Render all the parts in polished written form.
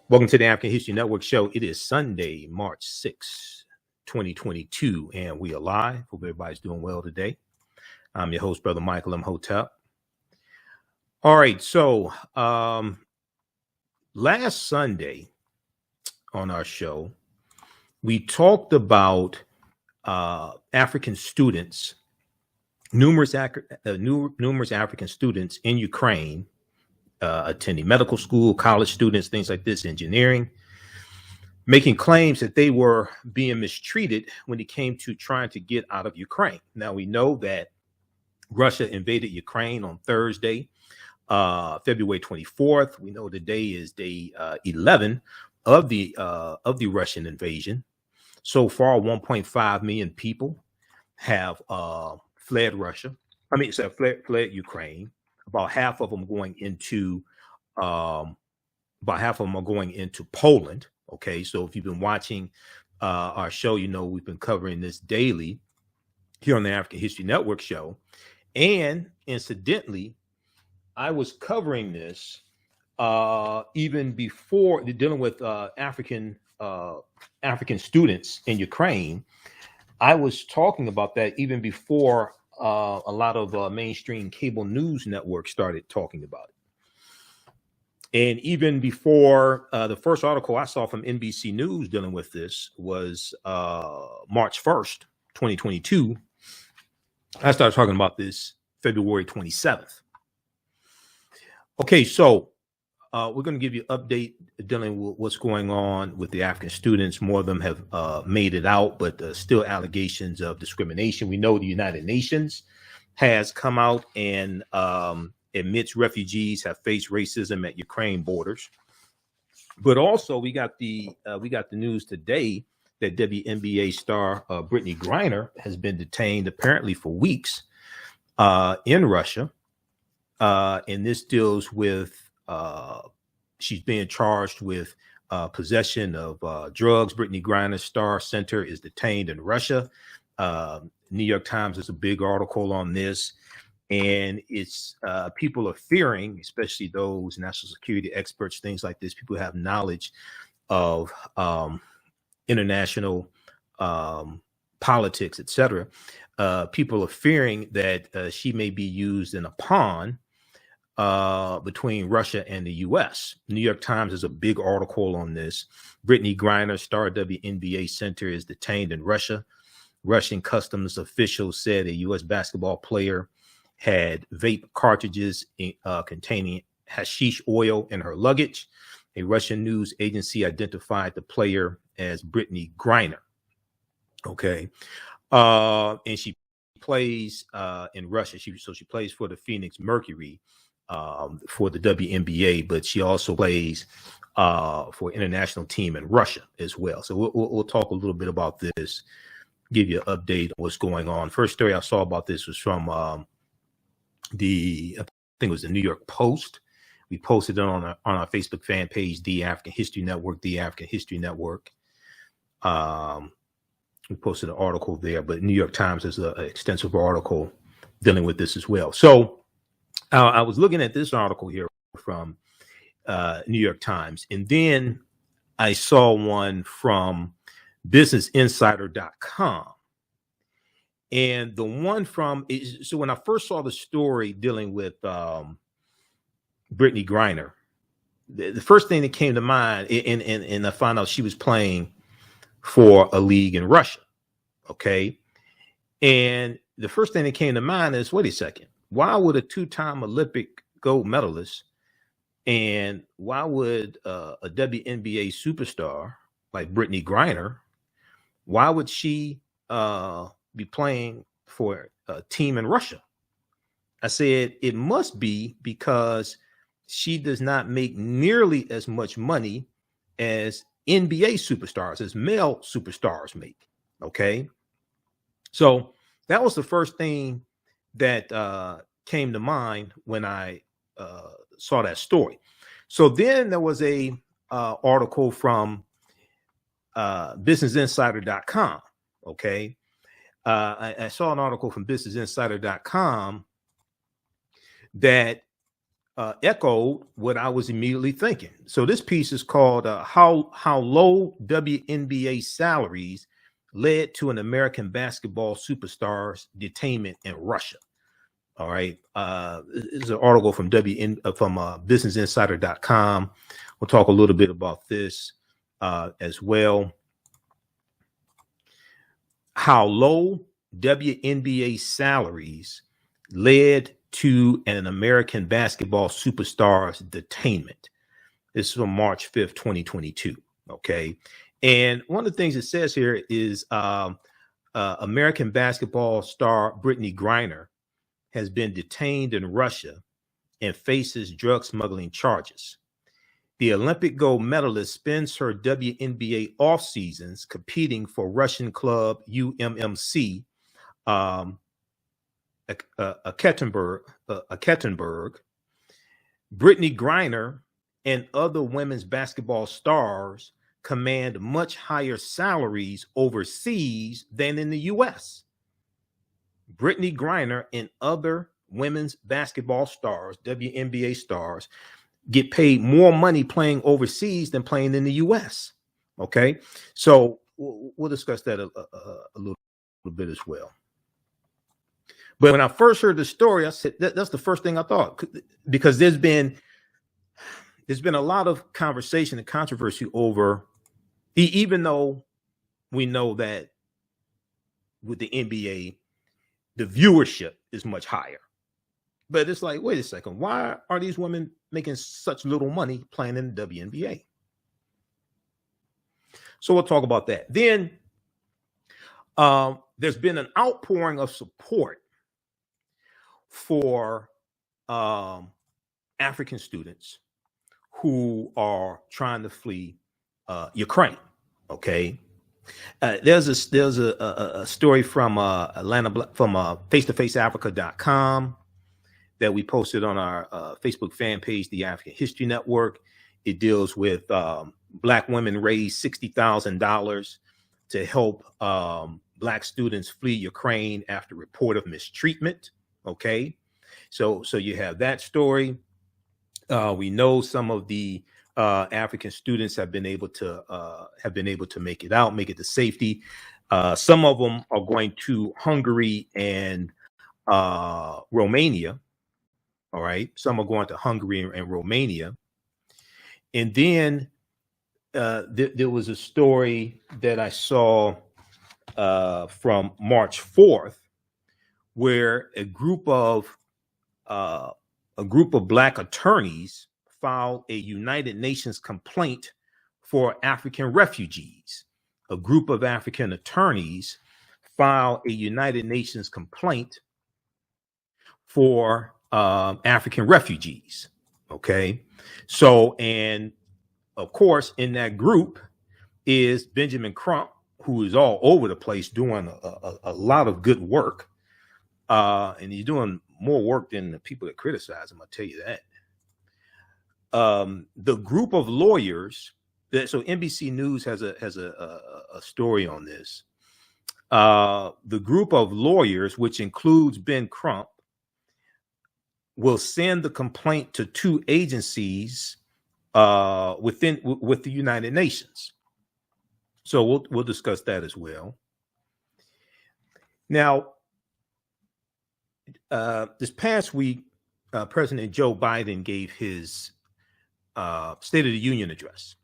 Welcome to the African History Network show. It is Sunday, March 6, 2022, and we are live. Hope everybody's doing well today. I'm your host, Brother Michael Imhotep. All right, so last Sunday on our show, we talked about African students, numerous African students in Ukraine, attending medical school, college students, things like this, engineering, making claims that they were being mistreated when it came to trying to get out of Ukraine. Now, we know that Russia invaded Ukraine on Thursday, February 24th. We know today is day 11 of the Russian invasion. So far, 1.5 million people have fled Russia. Fled Ukraine. About half of them going into Poland. Okay, so if you've been watching our show, you know we've been covering this daily here on the African History Network show. And incidentally, I was covering this even before dealing with African students in Ukraine. I was talking about that even before a lot of mainstream cable news networks started talking about it. And even before the first article I saw from NBC News dealing with this was March 1st, 2022. I started talking about this February 27th. Okay, so we're going to give you an update dealing with what's going on with the African students. More of them have made it out, but still allegations of discrimination. We know the United Nations has come out and admits refugees have faced racism at Ukraine borders. But also, we got the news today that WNBA star Brittney Griner has been detained apparently for weeks in Russia, and this deals with. She's being charged with possession of drugs. Brittney Griner Star Center is detained in Russia. New York Times has a big article on this, and it's people are fearing, especially those national security experts, things like this. People who have knowledge of international politics, etc. People are fearing that she may be used in a pawn between Russia and the U.S. New York Times has a big article on this. Brittney Griner, star WNBA Center, is detained in Russia. Russian customs officials said a U.S. basketball player had vape cartridges containing hashish oil in her luggage. A Russian news agency identified the player as Brittney Griner. Okay. And she plays in Russia. She plays for the Phoenix Mercury. For the WNBA, but she also plays for an international team in Russia as well. So we'll talk a little bit about this, give you an update on what's going on. First story I saw about this was from I think it was the New York Post. We posted it on our Facebook fan page, The African History Network, The African History Network. We posted an article there, but New York Times has an extensive article dealing with this as well. So I was looking at this article here from New York Times, and then I saw one from businessinsider.com. And the one from, so when I first saw the story dealing with Brittney Griner, the first thing that came to mind, and I found out she was playing for a league in Russia. Okay. And the first thing that came to mind is, wait a second. Why would a two-time Olympic gold medalist and why would a WNBA superstar like Brittney Griner, why would she be playing for a team in Russia? I said it must be because she does not make nearly as much money as NBA superstars, as male superstars make. Okay. So that was the first thing that came to mind when I saw that story. So then there was a article from businessinsider.com. Okay. I saw an article from businessinsider.com that echoed what I was immediately thinking. So this piece is called "How Low WNBA Salaries Led to an American Basketball Superstar's Detainment in Russia." All right, this is an article from BusinessInsider.com. We'll talk a little bit about this as well. How low WNBA salaries led to an American basketball superstar's detainment. This is from March 5th, 2022. Okay. And one of the things it says here is American basketball star Brittney Griner has been detained in Russia and faces drug smuggling charges. The Olympic gold medalist spends her WNBA off seasons competing for Russian club UMMC Ekaterinburg. Brittney Griner and other women's basketball stars command much higher salaries overseas than in the U.S. Brittney Griner and other women's basketball stars, WNBA stars, get paid more money playing overseas than playing in the U.S. Okay, so we'll discuss that a little bit as well. But when I first heard the story, I said that's the first thing I thought, because there's been a lot of conversation and controversy over, even though we know that with the NBA, the viewership is much higher. But it's like, wait a second, why are these women making such little money playing in the WNBA? So we'll talk about that. Then there's been an outpouring of support for African students who are trying to flee Ukraine. Okay. There's a story from Atlanta, from face-to-faceafrica.com that we posted on our Facebook fan page, the African History Network. It deals with Black women raise $60,000 to help Black students flee Ukraine after report of mistreatment. Okay, so you have that story. We know some of the African students have been able to make it to safety. Some of them are going to Hungary and Romania. All right, some are going to Hungary and Romania. And then there was a story that I saw from March 4th, where a group of Black attorneys filed a United Nations complaint for African refugees. A group of African attorneys filed a United Nations complaint for African refugees. Okay, so, and of course, in that group is Benjamin Crump, who is all over the place doing a lot of good work. And he's doing more work than the people that criticize him, I'll tell you that. The group of lawyers so NBC News has a story on this. The group of lawyers, which includes Ben Crump, will send the complaint to two agencies with the United Nations. So we'll discuss that as well. Now, this past week, President Joe Biden gave his State of the Union address.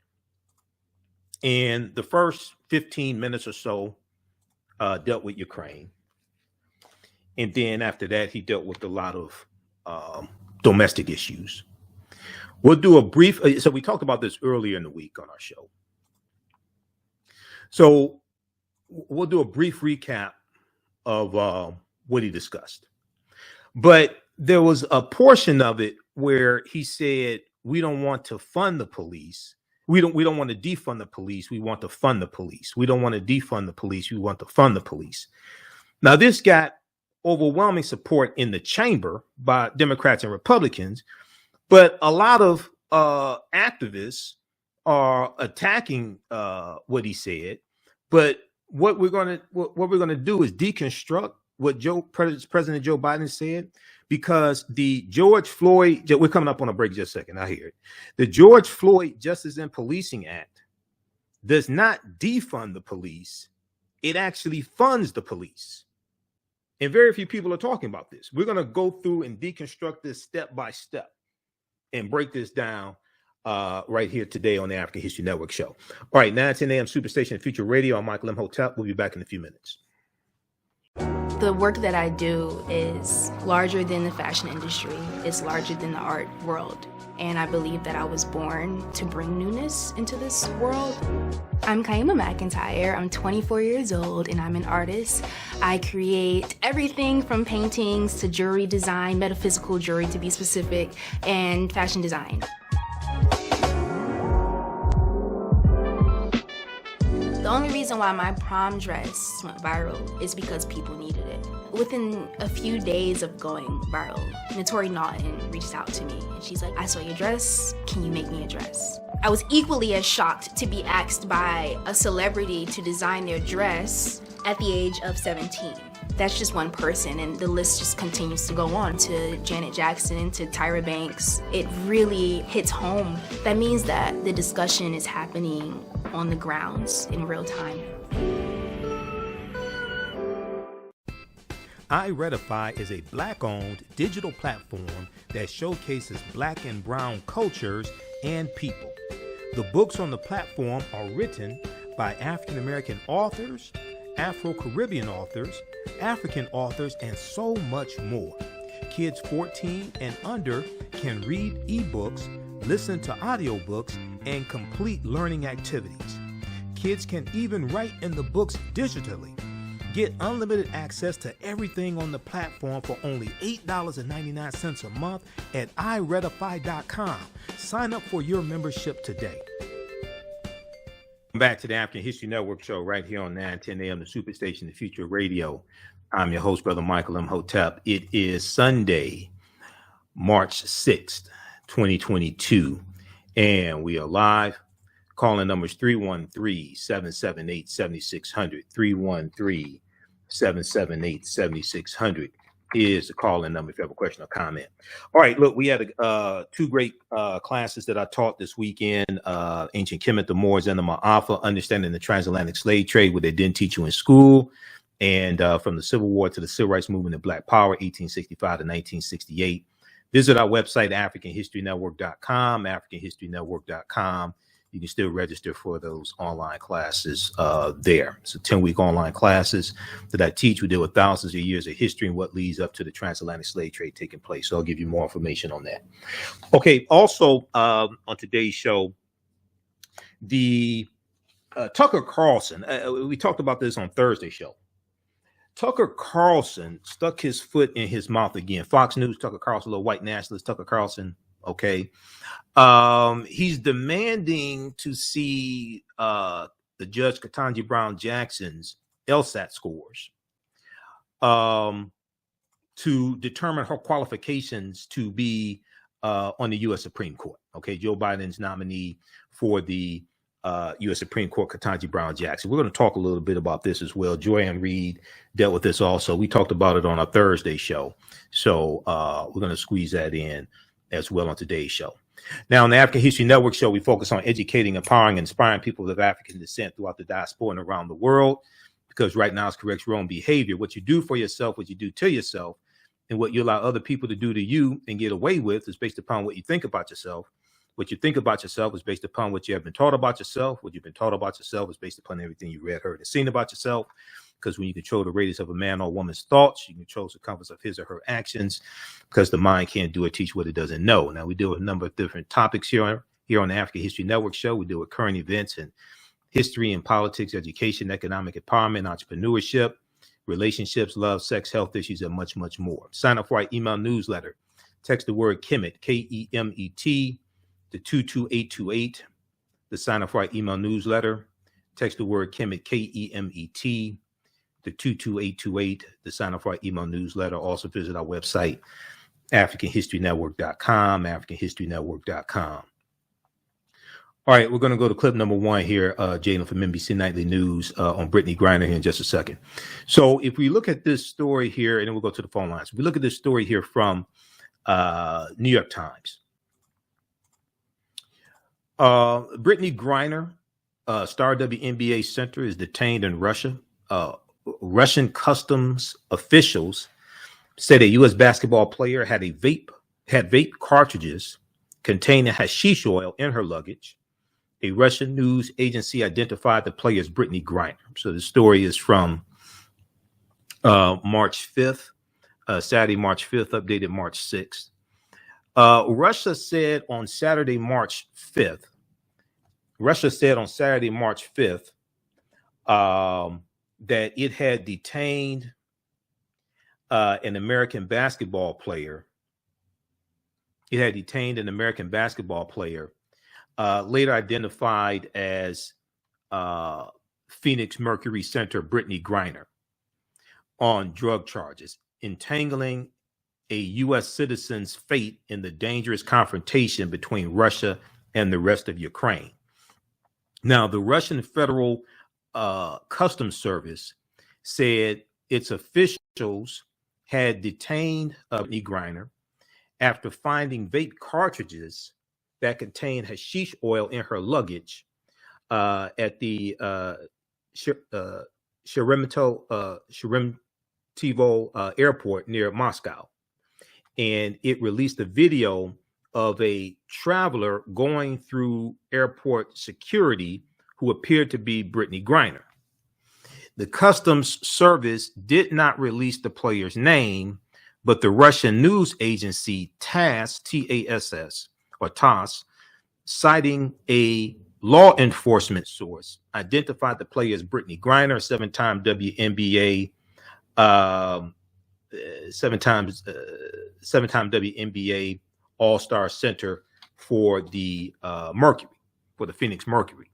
And the first 15 minutes or so dealt with Ukraine. And then after that, he dealt with a lot of domestic issues. We'll do a brief, so we talked about this earlier in the week on our show. So we'll do a brief recap of what he discussed. But there was a portion of it where he said, we don't want to fund the police. We don't want to defund the police. We want to fund the police. We don't want to defund the police. We want to fund the police. Now, this got overwhelming support in the chamber by Democrats and Republicans, but a lot of activists are attacking what he said. But what we're going to do is deconstruct what President Joe Biden said? Because the George Floyd, we're coming up on a break just a second, I hear it. The George Floyd Justice and Policing Act does not defund the police. It actually funds the police. And very few people are talking about this. We're going to go through and deconstruct this step by step and break this down right here today on the African History Network show. All right, 9:10 a.m. Superstation Future Radio. I'm Michael Imhotep. We'll be back in a few minutes. The work that I do is larger than the fashion industry. It's larger than the art world. And I believe that I was born to bring newness into this world. I'm Kaima McIntyre. I'm 24 years old and I'm an artist. I create everything from paintings to jewelry design, metaphysical jewelry to be specific, and fashion design. The only reason why my prom dress went viral is because people needed it. Within a few days of going viral, Notori Naughton reached out to me and she's like, I saw your dress, can you make me a dress? I was equally as shocked to be asked by a celebrity to design their dress at the age of 17. That's just one person, and the list just continues to go on to Janet Jackson, to Tyra Banks. It really hits home. That means that the discussion is happening on the grounds in real time. iRedify is a Black-owned digital platform that showcases Black and Brown cultures and people. The books on the platform are written by African-American authors, Afro-Caribbean authors, African authors, and so much more. Kids 14 and under can read ebooks, listen to audiobooks, and complete learning activities. Kids can even write in the books digitally. Get unlimited access to everything on the platform for only $8.99 a month at iRedify.com. Sign up for your membership today. Back to the African History Network show right here on 9:10 a.m. the Superstation, the Future Radio. I'm your host, Brother Michael Imhotep. It is Sunday, March 6th, 2022, and we are live. Calling numbers 313-778-7600. 313-778-7600 is the call-in number if you have a question or comment. All right, look, we had two great classes that I taught this weekend, Ancient Kemet, the Moors, and the Ma'afa, Understanding the Transatlantic Slave Trade, what they didn't teach you in school, and from the Civil War to the Civil Rights Movement and Black Power, 1865 to 1968. Visit our website, AfricanHistoryNetwork.com, AfricanHistoryNetwork.com. You can still register for those online classes there. So 10-week online classes that I teach. We deal with thousands of years of history and what leads up to the transatlantic slave trade taking place. So I'll give you more information on that. Okay. Also on today's show, the Tucker Carlson, we talked about this on Thursday's show. Tucker Carlson stuck his foot in his mouth again. Fox News, Tucker Carlson, a little white nationalist, Tucker Carlson. Okay. He's demanding to see the Judge Ketanji Brown Jackson's LSAT scores to determine her qualifications to be on the U.S. Supreme Court. Okay, Joe Biden's nominee for the U.S. Supreme Court, Ketanji Brown Jackson. We're going to talk a little bit about this as well. Joanne Reed dealt with this also. We talked about it on our Thursday show. So we're going to squeeze that in as well on today's show. Now, on the African History Network show, we focus on educating, empowering, and inspiring people of African descent throughout the diaspora and around the world, because right now it's corrects your own behavior. What you do for yourself, what you do to yourself, and what you allow other people to do to you and get away with is based upon what you think about yourself. What you think about yourself is based upon what you have been taught about yourself. What you've been taught about yourself is based upon everything you read, heard, and seen about yourself. Because when you control the radius of a man or woman's thoughts, you control the compass of his or her actions, because the mind can't do or teach what it doesn't know. Now, we deal with a number of different topics here on the African History Network show. We deal with current events and history and politics, education, economic empowerment, entrepreneurship, relationships, love, sex, health issues, and much, much more. Sign up for our email newsletter. Text the word Kemet, Kemet, to 22828. To sign up for our email newsletter. Text the word Kemet, Kemet, to 22828 to sign up for our email newsletter. Also visit our website, AfricanHistoryNetwork.com, AfricanHistoryNetwork.com. All right, we're going to go to clip number one here, Jalen, from NBC Nightly News on Brittney Griner here in just a second. So if we look at this story here, and then we'll go to the phone lines. We look at this story here from New York Times. Brittney Griner, star WNBA Center, is detained in Russia. Russian customs officials said a U.S. basketball player had vape cartridges containing hashish oil in her luggage. A Russian news agency identified the player as Brittney Griner. So the story is from March 5th, Saturday, March 5th, updated March 6th. Russia said on Saturday, March 5th, that it had detained an American basketball player. Later identified as Phoenix Mercury Center Brittney Griner, on drug charges, entangling a U.S. citizen's fate in the dangerous confrontation between Russia and the rest of Ukraine. Now, the Russian Federal Customs Service said its officials had detained Brittney Griner after finding vape cartridges that contained hashish oil in her luggage at the Sheremetyevo airport near Moscow. And it released a video of a traveler going through airport security who appeared to be Brittney Griner. The Customs Service did not release the player's name, but the Russian news agency TASS, T-A-S-S, or TASS, citing a law enforcement source, identified the player as Brittney Griner, seven-time WNBA, seven-time WNBA All-Star Center for the Phoenix Mercury.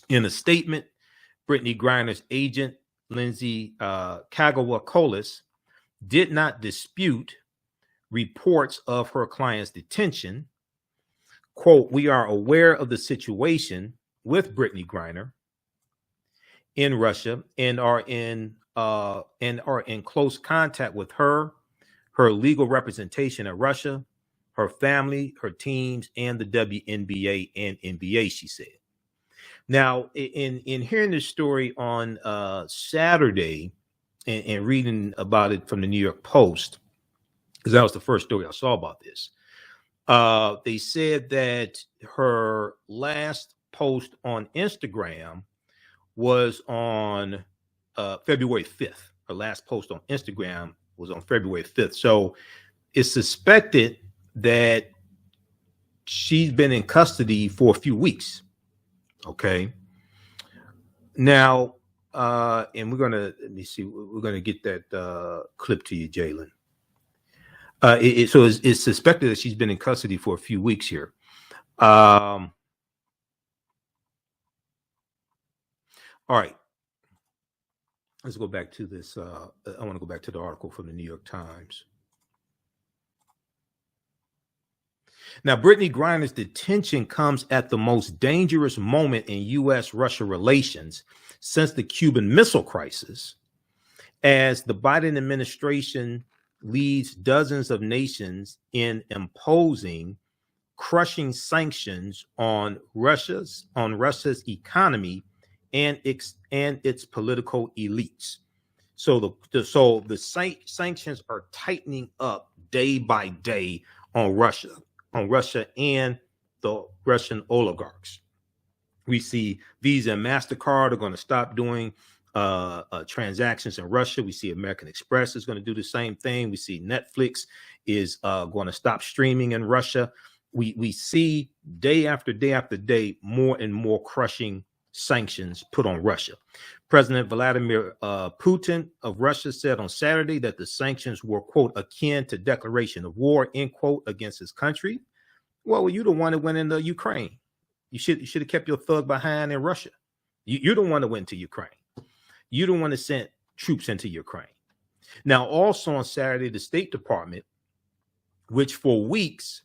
In a statement, Brittney Griner's agent, Lindsay Kagawa-Colas, did not dispute reports of her client's detention. Quote, "We are aware of the situation with Brittney Griner in Russia and are in close contact with her legal representation in Russia, her family, her teams, and the WNBA and NBA," she said. Now, in hearing this story on Saturday and reading about it from the New York Post, because that was the first story I saw about this, they said that her last post on Instagram was on February 5th. Her last post on Instagram was on February 5th. So it's suspected that she's been in custody for a few weeks. Okay. Now, and we're gonna get that clip to you, Jalen. So it's suspected that she's been in custody for a few weeks here. All right. Let's go back to this. I want to go back to the article from the New York Times. Now, Brittney Griner's detention comes at the most dangerous moment in U.S.-Russia relations since the Cuban Missile Crisis, as the Biden administration leads dozens of nations in imposing crushing sanctions on Russia's economy and its political elites. So the sanctions are tightening up day by day on Russia and the Russian oligarchs. We see Visa and MasterCard are going to stop doing transactions in Russia. We see American Express is going to do the same thing. We see Netflix is going to stop streaming in Russia. We see day after day after day more and more crushing sanctions put on Russia. President Vladimir Putin of Russia said on Saturday that the sanctions were, quote, akin to declaration of war, end quote, against his country. Well, you're the one that went into Ukraine. You should have kept your thug behind in Russia. You're the one that went to Ukraine. You're the one that sent troops into Ukraine. Now, also on Saturday, the State Department, which for weeks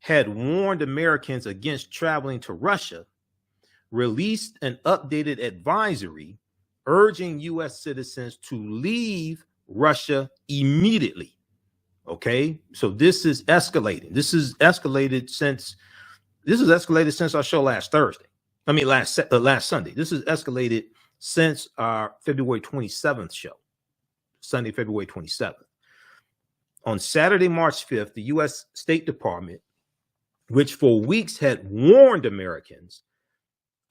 had warned Americans against traveling to Russia, released an updated advisory urging U.S. citizens to leave Russia immediately. Okay, so this is escalating. This is escalated since our show last Thursday. Last Sunday. This is escalated since our February 27th show, Sunday, February 27th. On Saturday, March 5th, the U.S. State Department, which for weeks had warned Americans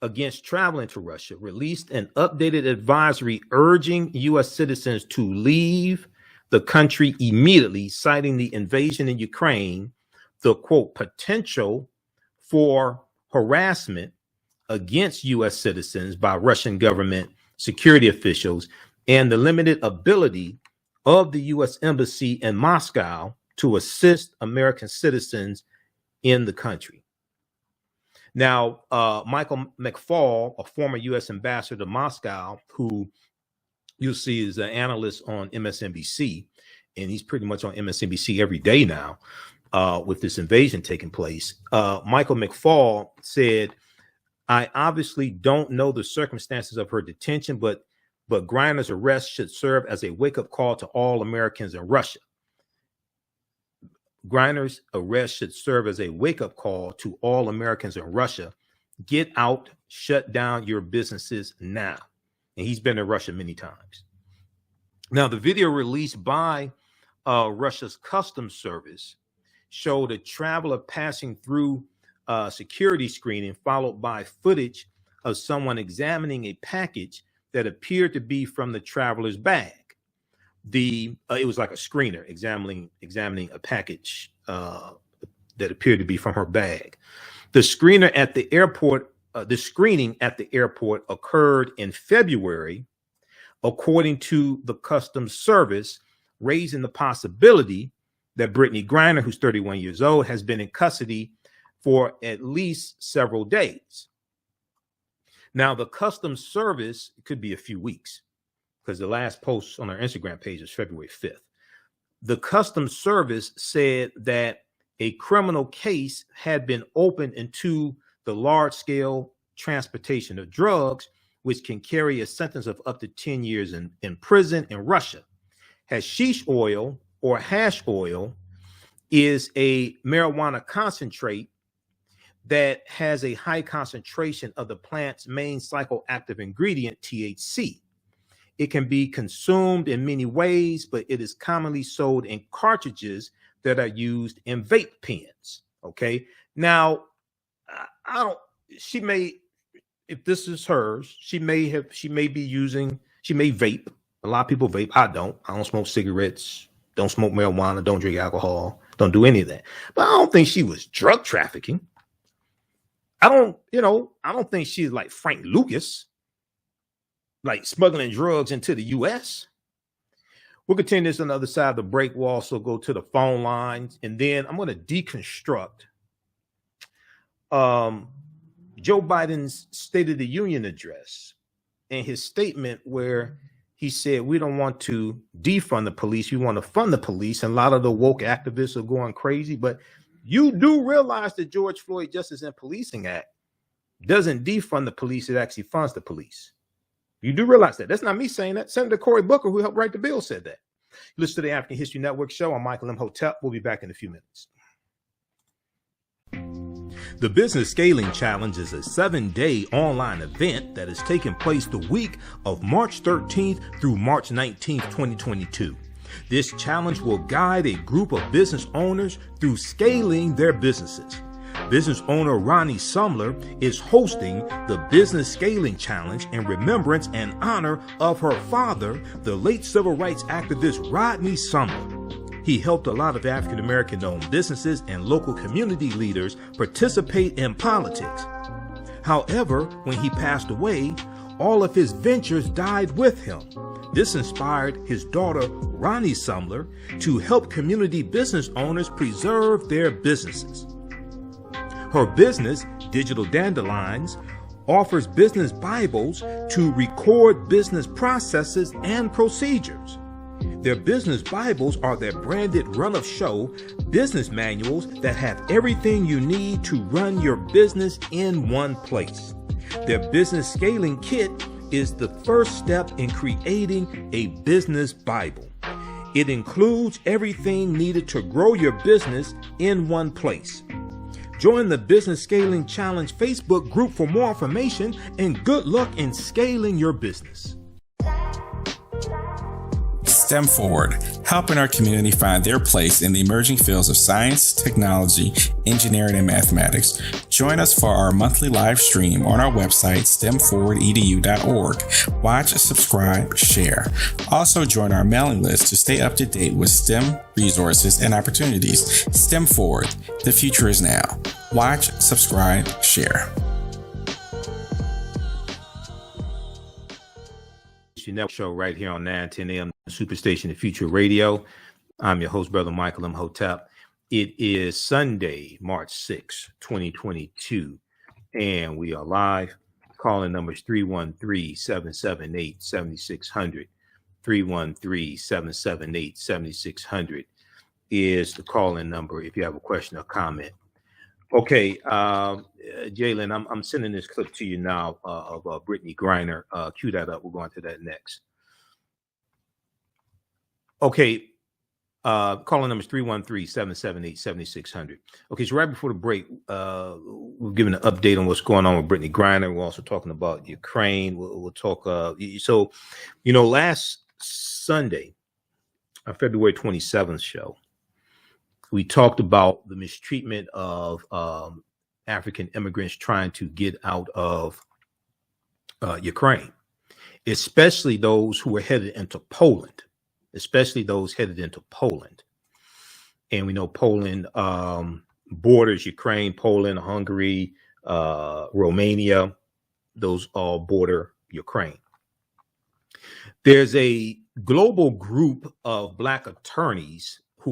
against traveling to Russia, released an updated advisory urging U.S. citizens to leave the country immediately, citing the invasion in Ukraine, the quote, potential for harassment against U.S. citizens by Russian government security officials, and the limited ability of the U.S. Embassy in Moscow to assist American citizens in the country. Now, Michael McFaul, a former U.S. ambassador to Moscow, who you'll see is an analyst on MSNBC, and he's pretty much on MSNBC every day now with this invasion taking place. Michael McFaul said, I obviously don't know the circumstances of her detention, but Griner's arrest should serve as a wake-up call to all Americans in Russia. Griner's arrest should serve as a wake-up call to all Americans in Russia. Get out, shut down your businesses now. And he's been in Russia many times. Now, the video released by Russia's customs service showed a traveler passing through security screening, followed by footage of someone examining a package that appeared to be from the traveler's bag. It was like a screener examining a package that appeared to be from her bag. The screening at the airport occurred in February, according to the Customs Service, raising the possibility that Brittney Griner, who's 31 years old, has been in custody for at least several days. Now, the Customs Service, it could be a few weeks, because the last post on our Instagram page is February 5th. The Customs Service said that a criminal case had been opened into the large-scale transportation of drugs, which can carry a sentence of up to 10 years in prison in Russia. Hashish oil or hash oil is a marijuana concentrate that has a high concentration of the plant's main psychoactive ingredient, THC. It can be consumed in many ways, but it is commonly sold in cartridges that are used in vape pens. Okay. Now, if this is hers, she may vape. A lot of people vape. I don't smoke cigarettes, don't smoke marijuana, don't drink alcohol, don't do any of that. But I don't think she was drug trafficking. I don't think she's like Frank Lucas, like smuggling drugs into the U.S. We'll continue this on the other side of the break. We'll also go to the phone lines, and then I'm going to deconstruct Joe Biden's State of the Union address and his statement where he said, we don't want to defund the police. We want to fund the police. And a lot of the woke activists are going crazy, but you do realize the George Floyd Justice and Policing Act doesn't defund the police. It actually funds the police. You do realize that. That's not me saying that. Senator Cory Booker, who helped write the bill, said that. Listen to the African History Network show. I'm Michael Imhotep. We'll be back in a few minutes. The Business Scaling Challenge is a 7-day online event that is taking place the week of March 13th through March 19th, 2022. This challenge will guide a group of business owners through scaling their businesses. Business owner Ronnie Sumler is hosting the Business Scaling Challenge in remembrance and honor of her father, the late civil rights activist Rodney Sumler. He helped a lot of African-American owned businesses and local community leaders participate in politics. However, when he passed away, all of his ventures died with him. This inspired his daughter, Ronnie Sumler, to help community business owners preserve their businesses. Her business, Digital Dandelions, offers business Bibles to record business processes and procedures. Their business Bibles are their branded run-of-show business manuals that have everything you need to run your business in one place. Their business scaling kit is the first step in creating a business Bible. It includes everything needed to grow your business in one place. Join the Business Scaling Challenge Facebook group for more information, and good luck in scaling your business. STEM Forward, helping our community find their place in the emerging fields of science, technology, engineering, and mathematics. Join us for our monthly live stream on our website, stemforwardedu.org. Watch, subscribe, share. Also join our mailing list to stay up to date with STEM resources and opportunities. STEM Forward, the future is now. Watch, subscribe, share. Network show right here on 910 AM Superstation The Future Radio. I'm your host, Brother Michael Imhotep. It is Sunday, March 6, 2022, and we are live. Calling numbers 313-778-7600. 313-778-7600 is the call-in number if you have a question or comment. Okay, Jalen, I'm sending this clip to you now of Brittney Griner. Cue that up. We're going to that next. Okay, calling number is 313-778-7600. Okay, so right before the break, we're giving an update on what's going on with Brittney Griner. We're also talking about Ukraine. We'll talk. So, last Sunday, our February 27th show, we talked about the mistreatment of African immigrants trying to get out of Ukraine, especially those who were headed into Poland, And we know Poland borders Ukraine, Poland, Hungary, Romania. Those all border Ukraine. There's a global group of Black attorneys who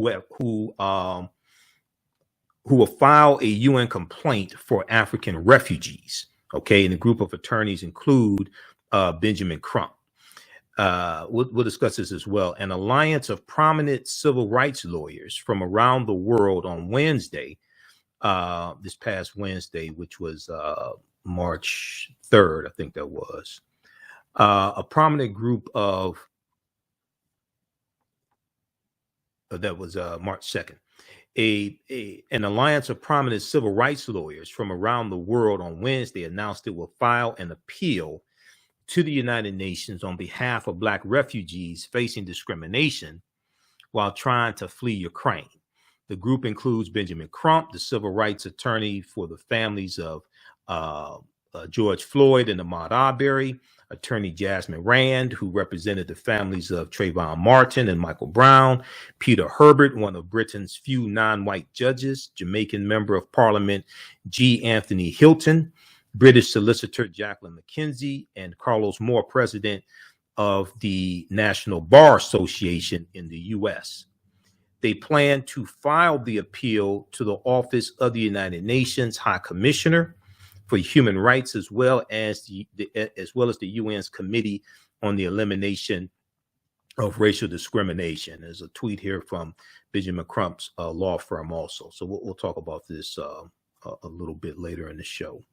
will file a UN complaint for African refugees. Okay, and the group of attorneys include Benjamin Crump. We'll discuss this as well. An alliance of prominent civil rights lawyers from around the world on Wednesday, this past Wednesday, which was March 3rd, I think that was, a prominent group of that was March 2nd. An alliance of prominent civil rights lawyers from around the world on Wednesday announced it will file an appeal to the United Nations on behalf of Black refugees facing discrimination while trying to flee Ukraine. The group includes Benjamin Crump, the civil rights attorney for the families of George Floyd and Ahmaud Arbery, attorney Jasmine Rand, who represented the families of Trayvon Martin and Michael Brown, Peter Herbert, one of Britain's few non-white judges, Jamaican member of Parliament G. Anthony Hilton, British solicitor Jacqueline McKenzie, and Carlos Moore, president of the National Bar Association in the U.S. They plan to file the appeal to the Office of the United Nations High Commissioner for Human Rights, as well as the UN's Committee on the Elimination of Racial Discrimination. There's a tweet here from Benjamin Crump's law firm also. So we'll talk about this a little bit later in the show.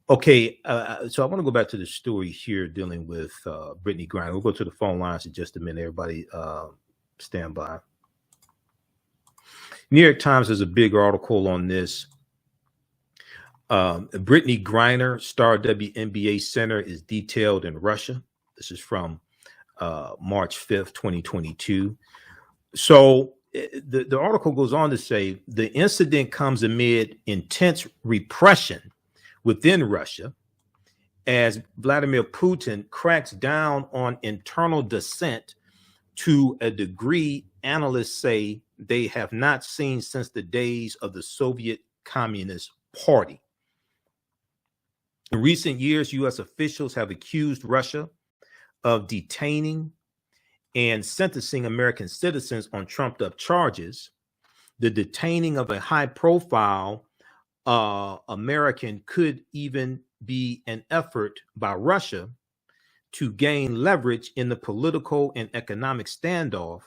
Okay, so I want to go back to the story here dealing with Brittney Griner. We'll go to the phone lines in just a minute. Everybody stand by. New York Times has a big article on this. Brittney Griner, star WNBA Center, is detailed in Russia. This is from March 5th, 2022. So the article goes on to say the incident comes amid intense repression within Russia as Vladimir Putin cracks down on internal dissent to a degree analysts say they have not seen since the days of the Soviet Communist Party. In recent years, U.S. officials have accused Russia of detaining and sentencing American citizens on trumped-up charges. The detaining of a high-profile American could even be an effort by Russia to gain leverage in the political and economic standoff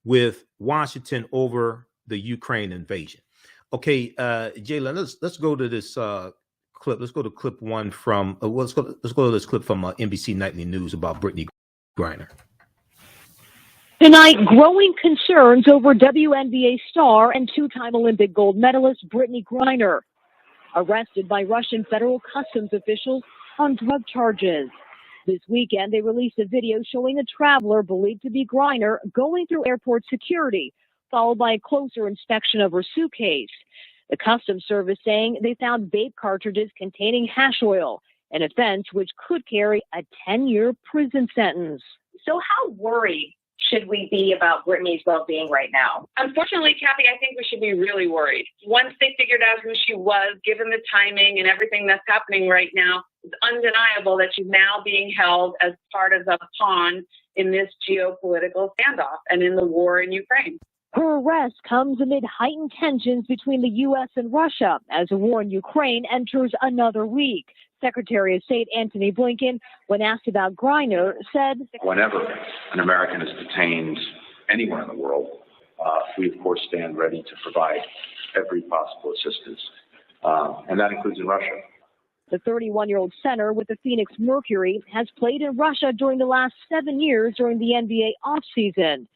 with Washington over the Ukraine invasion. Okay, Jaylen, let's go to this clip. Let's go to clip one from. Let's go to this clip from NBC Nightly News about Brittney Griner. Tonight, growing concerns over WNBA star and two-time Olympic gold medalist Brittney Griner, arrested by Russian federal customs officials on drug charges. This weekend, they released a video showing a traveler believed to be Griner going through airport security, followed by a closer inspection of her suitcase. The Customs Service saying they found vape cartridges containing hash oil, an offense which could carry a 10-year prison sentence. So how worried should we be about Brittney's well-being right now? Unfortunately, Kathy, I think we should be really worried. Once they figured out who she was, given the timing and everything that's happening right now, it's undeniable that she's now being held as part of a pawn in this geopolitical standoff and in the war in Ukraine. Her arrest comes amid heightened tensions between the U.S. and Russia as the war in Ukraine enters another week. Secretary of State Antony Blinken, when asked about Griner, said, "Whenever an American is detained anywhere in the world, we, of course, stand ready to provide every possible assistance, and that includes in Russia." The 31-year-old center with the Phoenix Mercury has played in Russia during the last 7 years during the NBA offseason.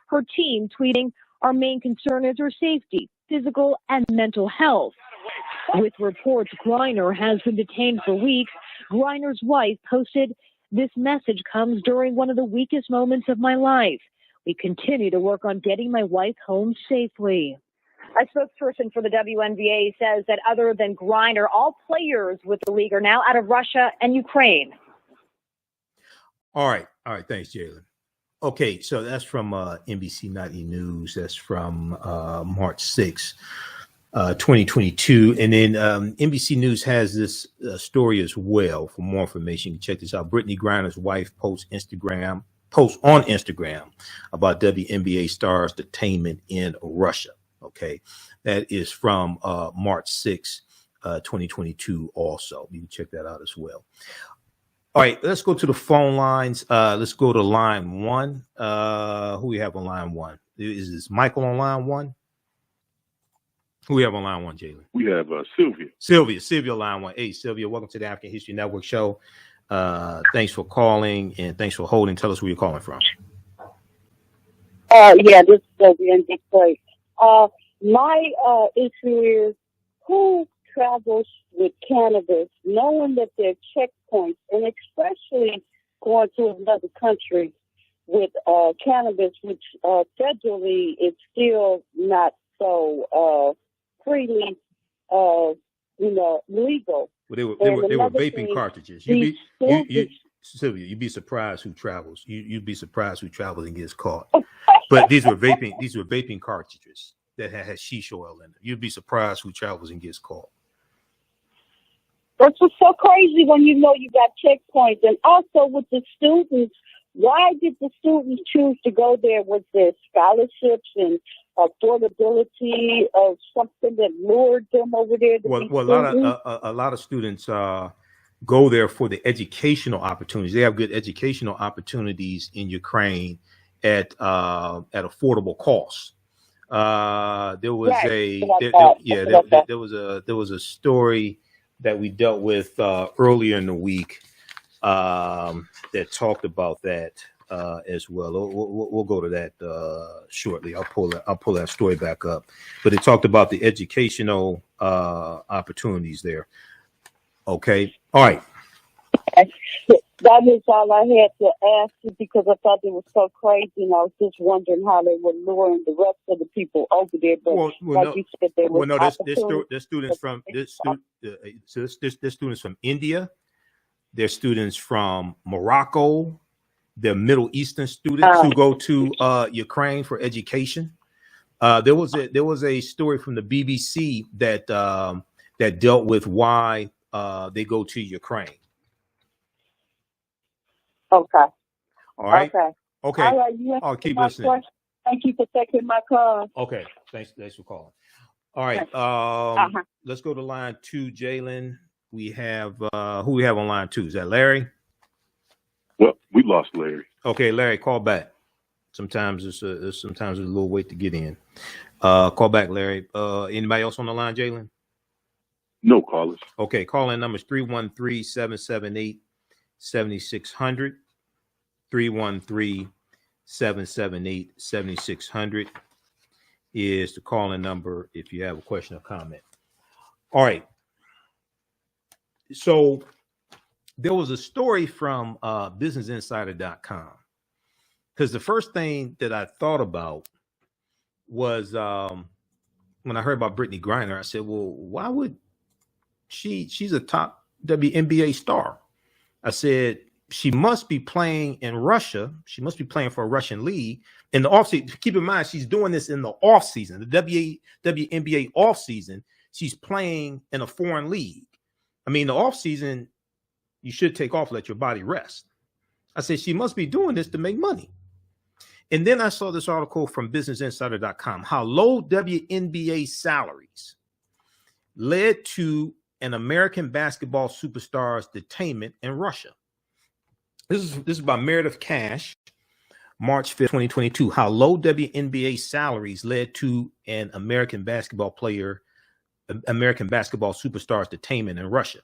Her team tweeting, "Our main concern is her safety, physical and mental health." With reports Griner has been detained for weeks, Griner's wife posted, "This message comes during one of the weakest moments of my life. We continue to work on getting my wife home safely." A spokesperson for the WNBA says that other than Griner, all players with the league are now out of Russia and Ukraine. All right. Thanks, Jaylen. Okay, so that's from NBC Nightly News. That's from March 6, 2022. And then NBC News has this story as well. For more information, you can check this out. Brittney Griner's wife posts on Instagram about WNBA stars detainment in Russia. Okay, that is from March 6, 2022 also. You can check that out as well. All right, let's go to the phone lines. Let's go to line one. Who we have on line one? Is this Michael on line one? Who we have on line one, Jaylen? We have Sylvia. Sylvia, line one. Hey, Sylvia, welcome to the African History Network show. Thanks for calling and thanks for holding. Tell us where you're calling from. Yeah, this is Sylvia in Detroit. My issue is who travels with cannabis, knowing that there are checkpoints, and especially going to another country with cannabis, which federally is still not so freely, legal. Well, they were vaping cartridges. Sylvia, you'd be surprised who travels. You'd be surprised who travels and gets caught. But these were vaping cartridges that had hashish oil in them. You'd be surprised who travels and gets caught. That's what's so crazy when you know you got checkpoints. And also with the students, why did the students choose to go there? Was there scholarships and affordability of something that lured them over there? A lot of students go there for the educational opportunities. They have good educational opportunities in Ukraine at affordable costs. There was a story that we dealt with earlier in the week that talked about that as well. We'll go to that shortly. I'll pull that story back up. But it talked about the educational opportunities there. Okay. All right. That is all I had to ask you because I thought it was so crazy, and I was just wondering how they were luring the rest of the people over there. But you said, there was there's students from there's students from India, there's students from Morocco, they're Middle Eastern students who go to Ukraine for education. There was a story from the BBC that dealt with why they go to Ukraine. Okay. All right. Okay. All right. I'll keep listening. Thank you for taking my call. Okay. Thanks for calling. All right. Let's go to line two, Jaylen. We have who we have on line two? Is that Larry? Well, we lost Larry. Okay, Larry, call back. Sometimes it's a little wait to get in. Call back, Larry. Anybody else on the line, Jalen? No callers. Okay, call-in number is 313-778-7600. 313-778-7600 is the call-in number if you have a question or comment. All right. So there was a story from businessinsider.com, because the first thing that I thought about was when I heard about Brittney Griner, I said, well, why would she's a top WNBA star. I said, she must be playing in Russia. She must be playing for a Russian league in the offseason. Keep in mind, she's doing this in the offseason, the WNBA offseason. She's playing in a foreign league. I mean, the offseason, you should take off, let your body rest. I said, she must be doing this to make money. And then I saw this article from businessinsider.com, how low WNBA salaries led to an American basketball superstar's detainment in Russia. This is by Meredith Cash, March 5th, 2022. How low WNBA salaries led to an American basketball superstar's detainment in Russia.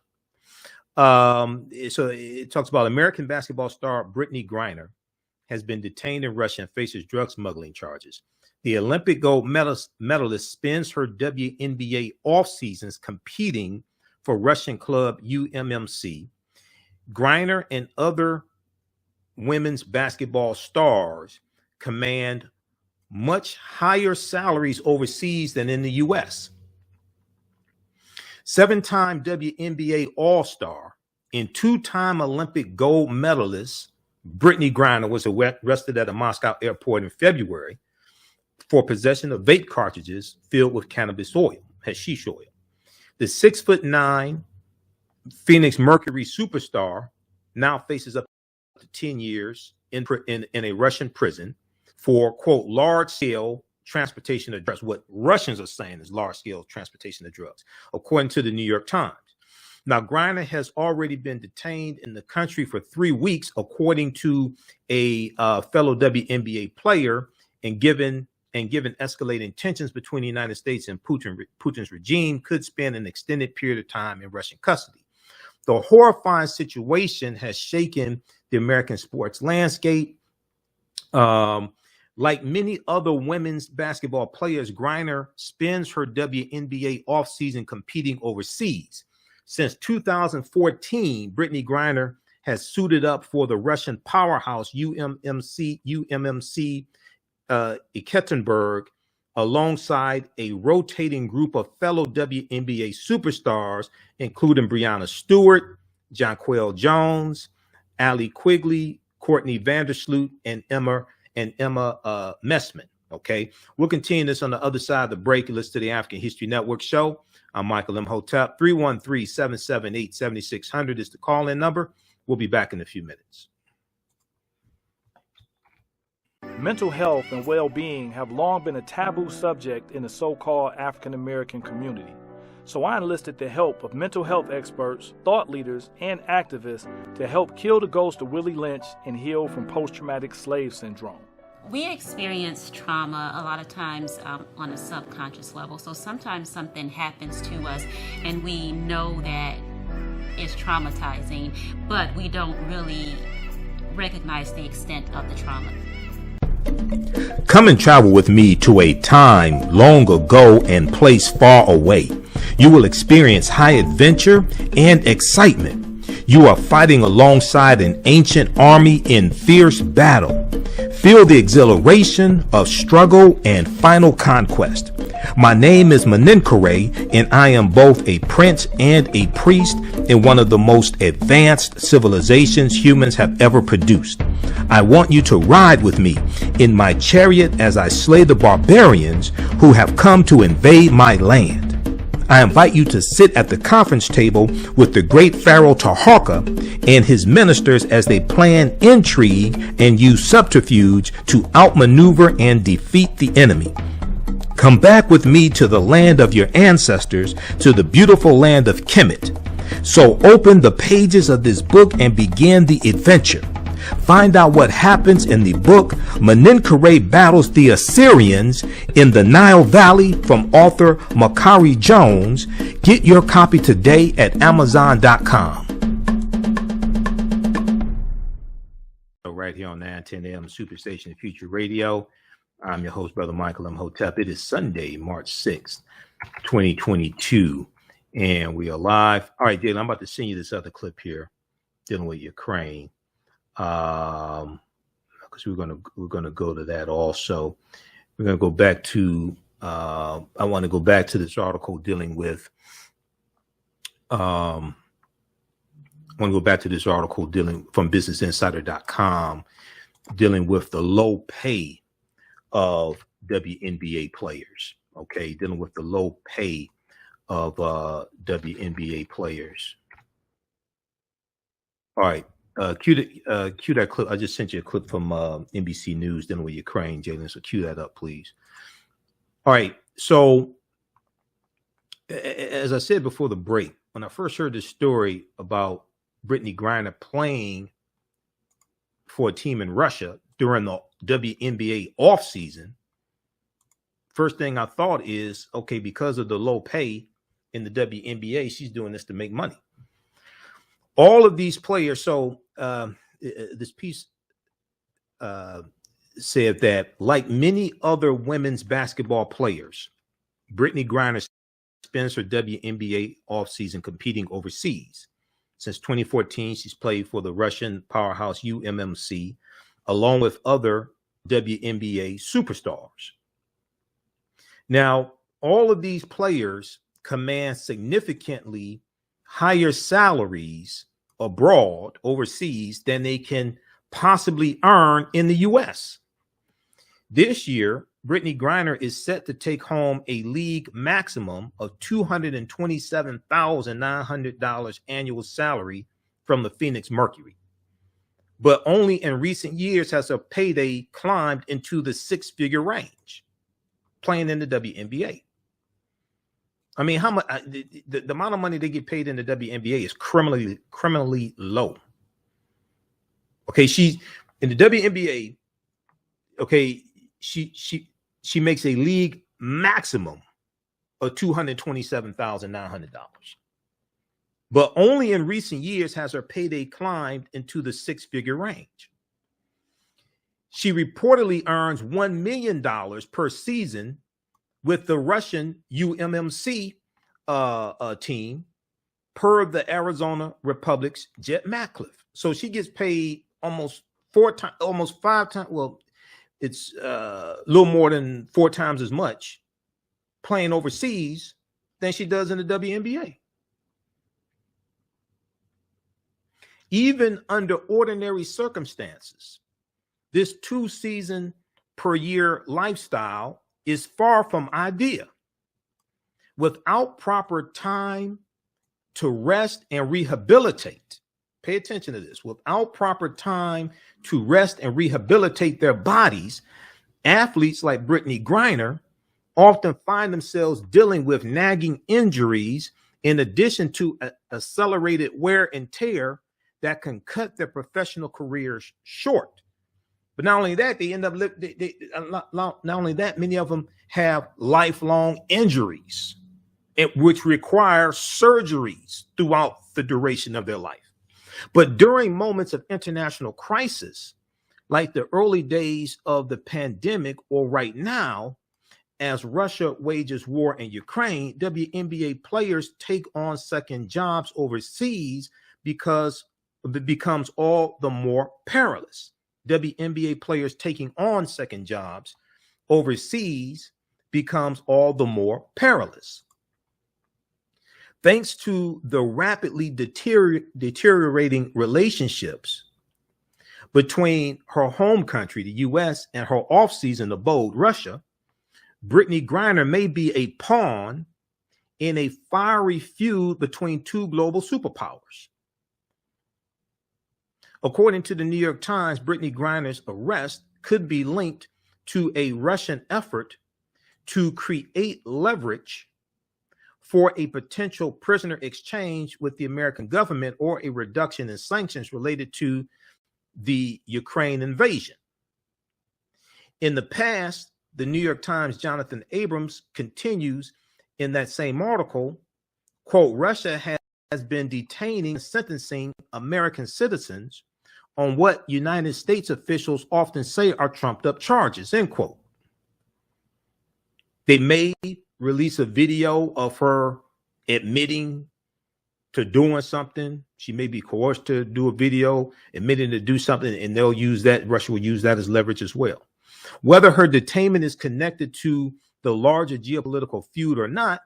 So it talks about American basketball star Brittney Griner has been detained in Russia and faces drug smuggling charges. The Olympic gold medalist spends her WNBA off seasons competing for Russian club UMMC. Griner and other women's basketball stars command much higher salaries overseas than in the U.S. Seven-time WNBA All-Star and two-time Olympic gold medalist Brittney Griner was arrested at a Moscow airport in February for possession of vape cartridges filled with cannabis oil, hashish oil. The 6'9" Phoenix Mercury superstar now faces up to 10 years in a Russian prison for, quote, large-scale transportation of drugs. What Russians are saying is large-scale transportation of drugs, according to the New York Times. Now, Griner has already been detained in the country for 3 weeks, according to a fellow WNBA player, and given escalating tensions between the United States and Putin's regime, could spend an extended period of time in Russian custody. The horrifying situation has shaken the American sports landscape. Like many other women's basketball players, Griner spends her WNBA offseason competing overseas. Since 2014, Brittney Griner has suited up for the Russian powerhouse UMMC Ekaterinburg, alongside a rotating group of fellow WNBA superstars, including Breanna Stewart, Jonquel Jones, Allie Quigley, Courtney Vandersloot, and Emma Messman. Okay, we'll continue this on the other side of the break. Listen to the African History Network show. I'm Michael Imhotep. 313-778-7600 is the call-in number. We'll be back in a few minutes. Mental health and well-being have long been a taboo subject in the so-called African-American community. So I enlisted the help of mental health experts, thought leaders, and activists to help kill the ghost of Willie Lynch and heal from post-traumatic slave syndrome. We experience trauma a lot of times on a subconscious level. So sometimes something happens to us and we know that it's traumatizing, but we don't really recognize the extent of the trauma. Come and travel with me to a time long ago and place far away. You will experience high adventure and excitement. You are fighting alongside an ancient army in fierce battle. Feel the exhilaration of struggle and final conquest. My name is Menenkere, and I am both a prince and a priest in one of the most advanced civilizations humans have ever produced. I want you to ride with me in my chariot as I slay the barbarians who have come to invade my land. I invite you to sit at the conference table with the great Pharaoh Taharka and his ministers as they plan intrigue and use subterfuge to outmaneuver and defeat the enemy. Come back with me to the land of your ancestors, to the beautiful land of Kemet. So open the pages of this book and begin the adventure. Find out what happens in the book Menenchare Battles the Assyrians in the Nile Valley from author Makari Jones. Get your copy today at Amazon.com. Right here on 910 AM Superstation Future Radio. I'm your host, Brother Michael Imhotep. It is Sunday, March 6th, 2022, and we are live. All right, Jalen, I'm about to send you this other clip here dealing with Ukraine, because we're gonna go to that also. We're gonna go back to I want to go back to this article dealing with I want to go back to this article dealing from BusinessInsider.com, dealing with the low pay of WNBA players. Okay, dealing with the low pay of WNBA players. All right, cue that clip. I just sent you a clip from NBC News dealing with Ukraine, Jalen. So cue that up, please. All right, so as I said before the break, when I first heard this story about Brittney Griner playing for a team in Russia during the WNBA offseason, first thing I thought is, okay, because of the low pay in the WNBA, she's doing this to make money. All of these players, so this piece said that, like many other women's basketball players, Brittney Griner spends her WNBA offseason competing overseas. Since 2014, she's played for the Russian powerhouse UMMC, along with other WNBA superstars. Now, all of these players command significantly higher salaries abroad, overseas, than they can possibly earn in the U.S. This year, Brittney Griner is set to take home a league maximum of $227,900 annual salary from the Phoenix Mercury. But only in recent years has her payday climbed into the six-figure range, playing in the WNBA. I mean, how much the amount of money they get paid in the WNBA is criminally low. Okay, she's in the WNBA. Okay, she makes a league maximum of $227,900. But only in recent years has her payday climbed into the six-figure range. She reportedly earns $1 million per season with the Russian UMMC team, per the Arizona Republic's Jet Matcliffe. So she gets paid almost five times. Well, it's a little more than 4 times as much playing overseas than she does in the WNBA. Even under ordinary circumstances, this 2-season per year lifestyle is far from ideal. Without proper time to rest and rehabilitate, pay attention to this, without proper time to rest and rehabilitate their bodies, athletes like Brittney Griner often find themselves dealing with nagging injuries in addition to accelerated wear and tear that can cut their professional careers short. But not only that, they end up not only that, many of them have lifelong injuries, which require surgeries throughout the duration of their life. But during moments of international crisis, like the early days of the pandemic or right now, as Russia wages war in Ukraine, WNBA players take on second jobs overseas because it becomes all the more perilous. WNBA players taking on second jobs overseas becomes all the more perilous. Thanks to the rapidly deteriorating relationships between her home country, the U.S., and her off-season abode, Russia, Brittney Griner may be a pawn in a fiery feud between two global superpowers. According to the New York Times, Brittney Griner's arrest could be linked to a Russian effort to create leverage for a potential prisoner exchange with the American government or a reduction in sanctions related to the Ukraine invasion. In the past, the New York Times' Jonathan Abrams continues in that same article, quote, Russia has been detaining and sentencing American citizens on what United States officials often say are trumped up charges, end quote. They may release a video of her admitting to doing something. She may be coerced to do a video admitting to do something, and they'll use that. Russia will use that as leverage as well. Whether her detainment is connected to the larger geopolitical feud or not,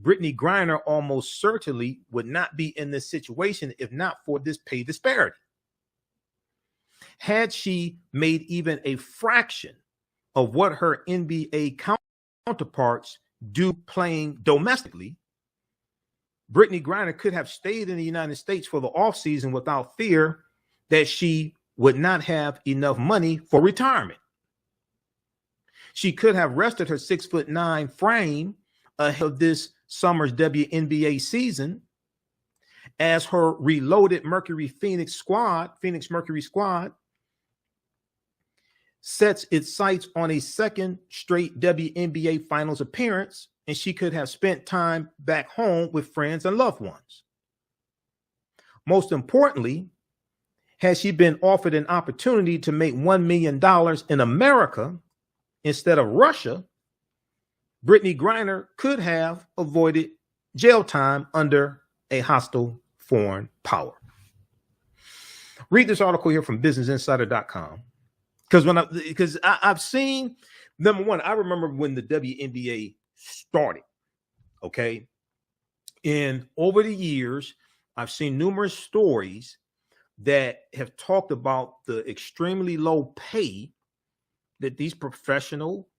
Brittney Griner almost certainly would not be in this situation if not for this pay disparity. Had she made even a fraction of what her NBA counterparts do playing domestically, Brittney Griner could have stayed in the United States for the offseason without fear that she would not have enough money for retirement. She could have rested her 6'9" frame ahead of this summer's WNBA season as her reloaded Phoenix Mercury squad sets its sights on a second straight WNBA finals appearance, and she could have spent time back home with friends and loved ones. Most importantly, had she been offered an opportunity to make $1 million in America instead of Russia, Brittney Griner could have avoided jail time under a hostile foreign power. Read this article here from businessinsider.com. Because I've seen, number one, I remember when the WNBA started, okay? And over the years, I've seen numerous stories that have talked about the extremely low pay that these professional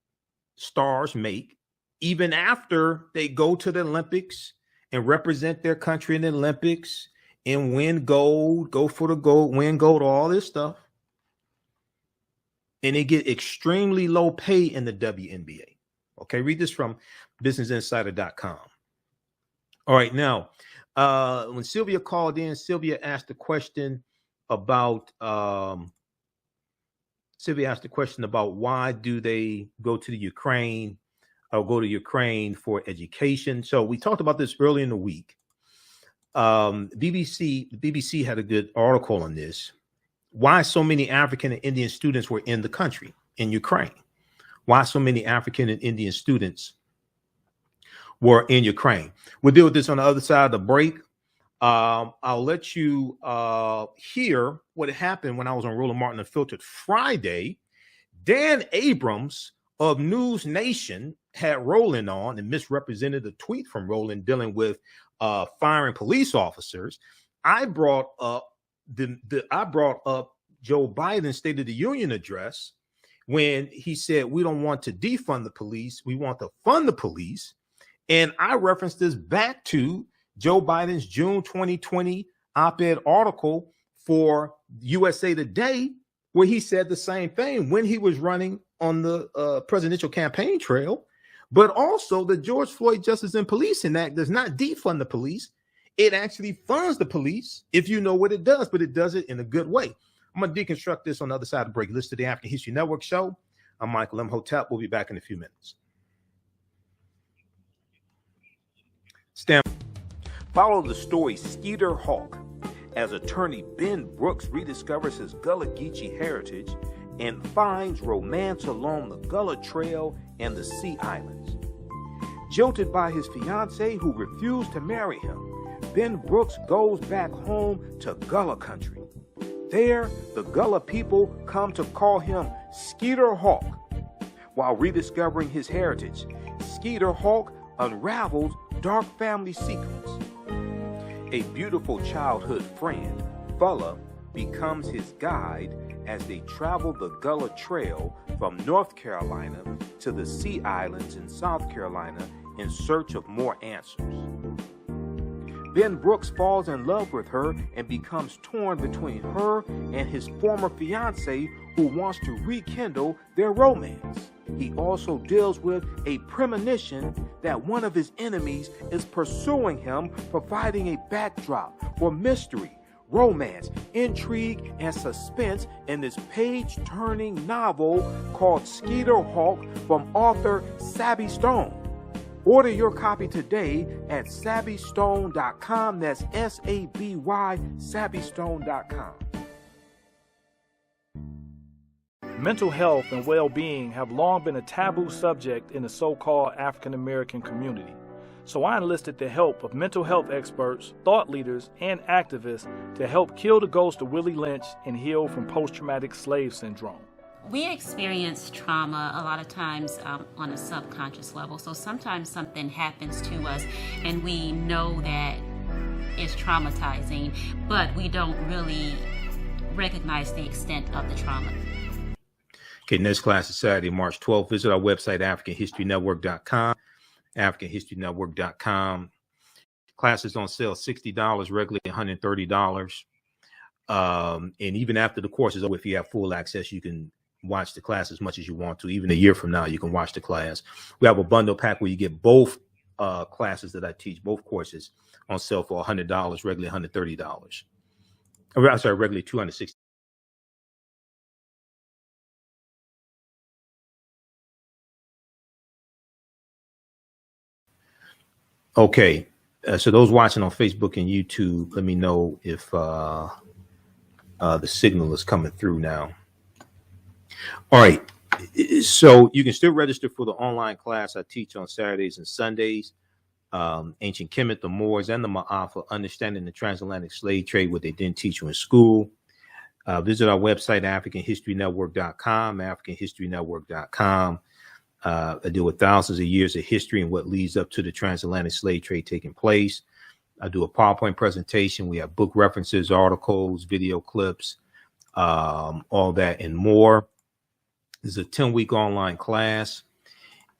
stars make, even after they go to the Olympics and represent their country in the Olympics and win gold, go for the gold, win gold, all this stuff. And they get extremely low pay in the WNBA. Okay, read this from businessinsider.com. All right, now, when Sylvia called in, Sylvia asked a question about why do they go to the Ukraine or go to Ukraine for education. So we talked about this early in the week. BBC had a good article on this. Why so many African and Indian students were in the country, in Ukraine? Why so many African and Indian students were in Ukraine? We'll deal with this on the other side of the break. I'll let you hear what happened when I was on Roland Martin Unfiltered Friday. Dan Abrams of News Nation had Roland on and misrepresented a tweet from Roland dealing with firing police officers. I brought up Joe Biden's State of the Union address when he said we don't want to defund the police, we want to fund the police. And I referenced this back to Joe Biden's June 2020 op-ed article for USA Today, where he said the same thing when he was running on the presidential campaign trail. But also the George Floyd Justice and Policing Act does not defund the police. It actually funds the police if you know what it does, but it does it in a good way. I'm going to deconstruct this on the other side of the break. Listen to the African History Network show. I'm Michael Imhotep. We'll be back in a few minutes. Follow the story Skeeter Hawk as attorney Ben Brooks rediscovers his Gullah Geechee heritage and finds romance along the Gullah Trail and the Sea Islands. Jilted by his fiancée who refused to marry him, Ben Brooks goes back home to Gullah country. There, the Gullah people come to call him Skeeter Hawk. While rediscovering his heritage, Skeeter Hawk unravels dark family secrets. A beautiful childhood friend, Fulla, becomes his guide as they travel the Gullah Trail from North Carolina to the Sea Islands in South Carolina in search of more answers. Ben Brooks falls in love with her and becomes torn between her and his former fiancée who wants to rekindle their romance. He also deals with a premonition that one of his enemies is pursuing him, providing a backdrop for mystery, romance, intrigue, and suspense in this page-turning novel called Skeeter Hawk from author Sabby Stone. Order your copy today at sabbystone.com. That's S-A-B-Y, sabbystone.com. Mental health and well-being have long been a taboo subject in the so-called African American community. So I enlisted the help of mental health experts, thought leaders, and activists to help kill the ghost of Willie Lynch and heal from post-traumatic slave syndrome. We experience trauma a lot of times on a subconscious level. So sometimes something happens to us and we know that it's traumatizing, but we don't really recognize the extent of the trauma. Okay, next class is Saturday, March 12th. Visit our website, AfricanHistoryNetwork.com, AfricanHistoryNetwork.com. Classes on sale, $60, regularly $130. And even after the course is over, if you have full access, you can watch the class as much as you want to. Even a year from now, you can watch the class. We have a bundle pack where you get both classes that I teach, both courses, on sale for $100, regularly $130. I'm sorry, regularly $260. Okay, so those watching on Facebook and YouTube, let me know if the signal is coming through now. All right, so you can still register for the online class I teach on Saturdays and Sundays. Ancient Kemet, the Moors, and the Ma'afa, understanding the transatlantic slave trade, what they didn't teach you in school. Visit our website, AfricanHistoryNetwork.com, AfricanHistoryNetwork.com. I deal with thousands of years of history and what leads up to the transatlantic slave trade taking place. I do a PowerPoint presentation. We have book references, articles, video clips, all that and more. This is a 10-week online class,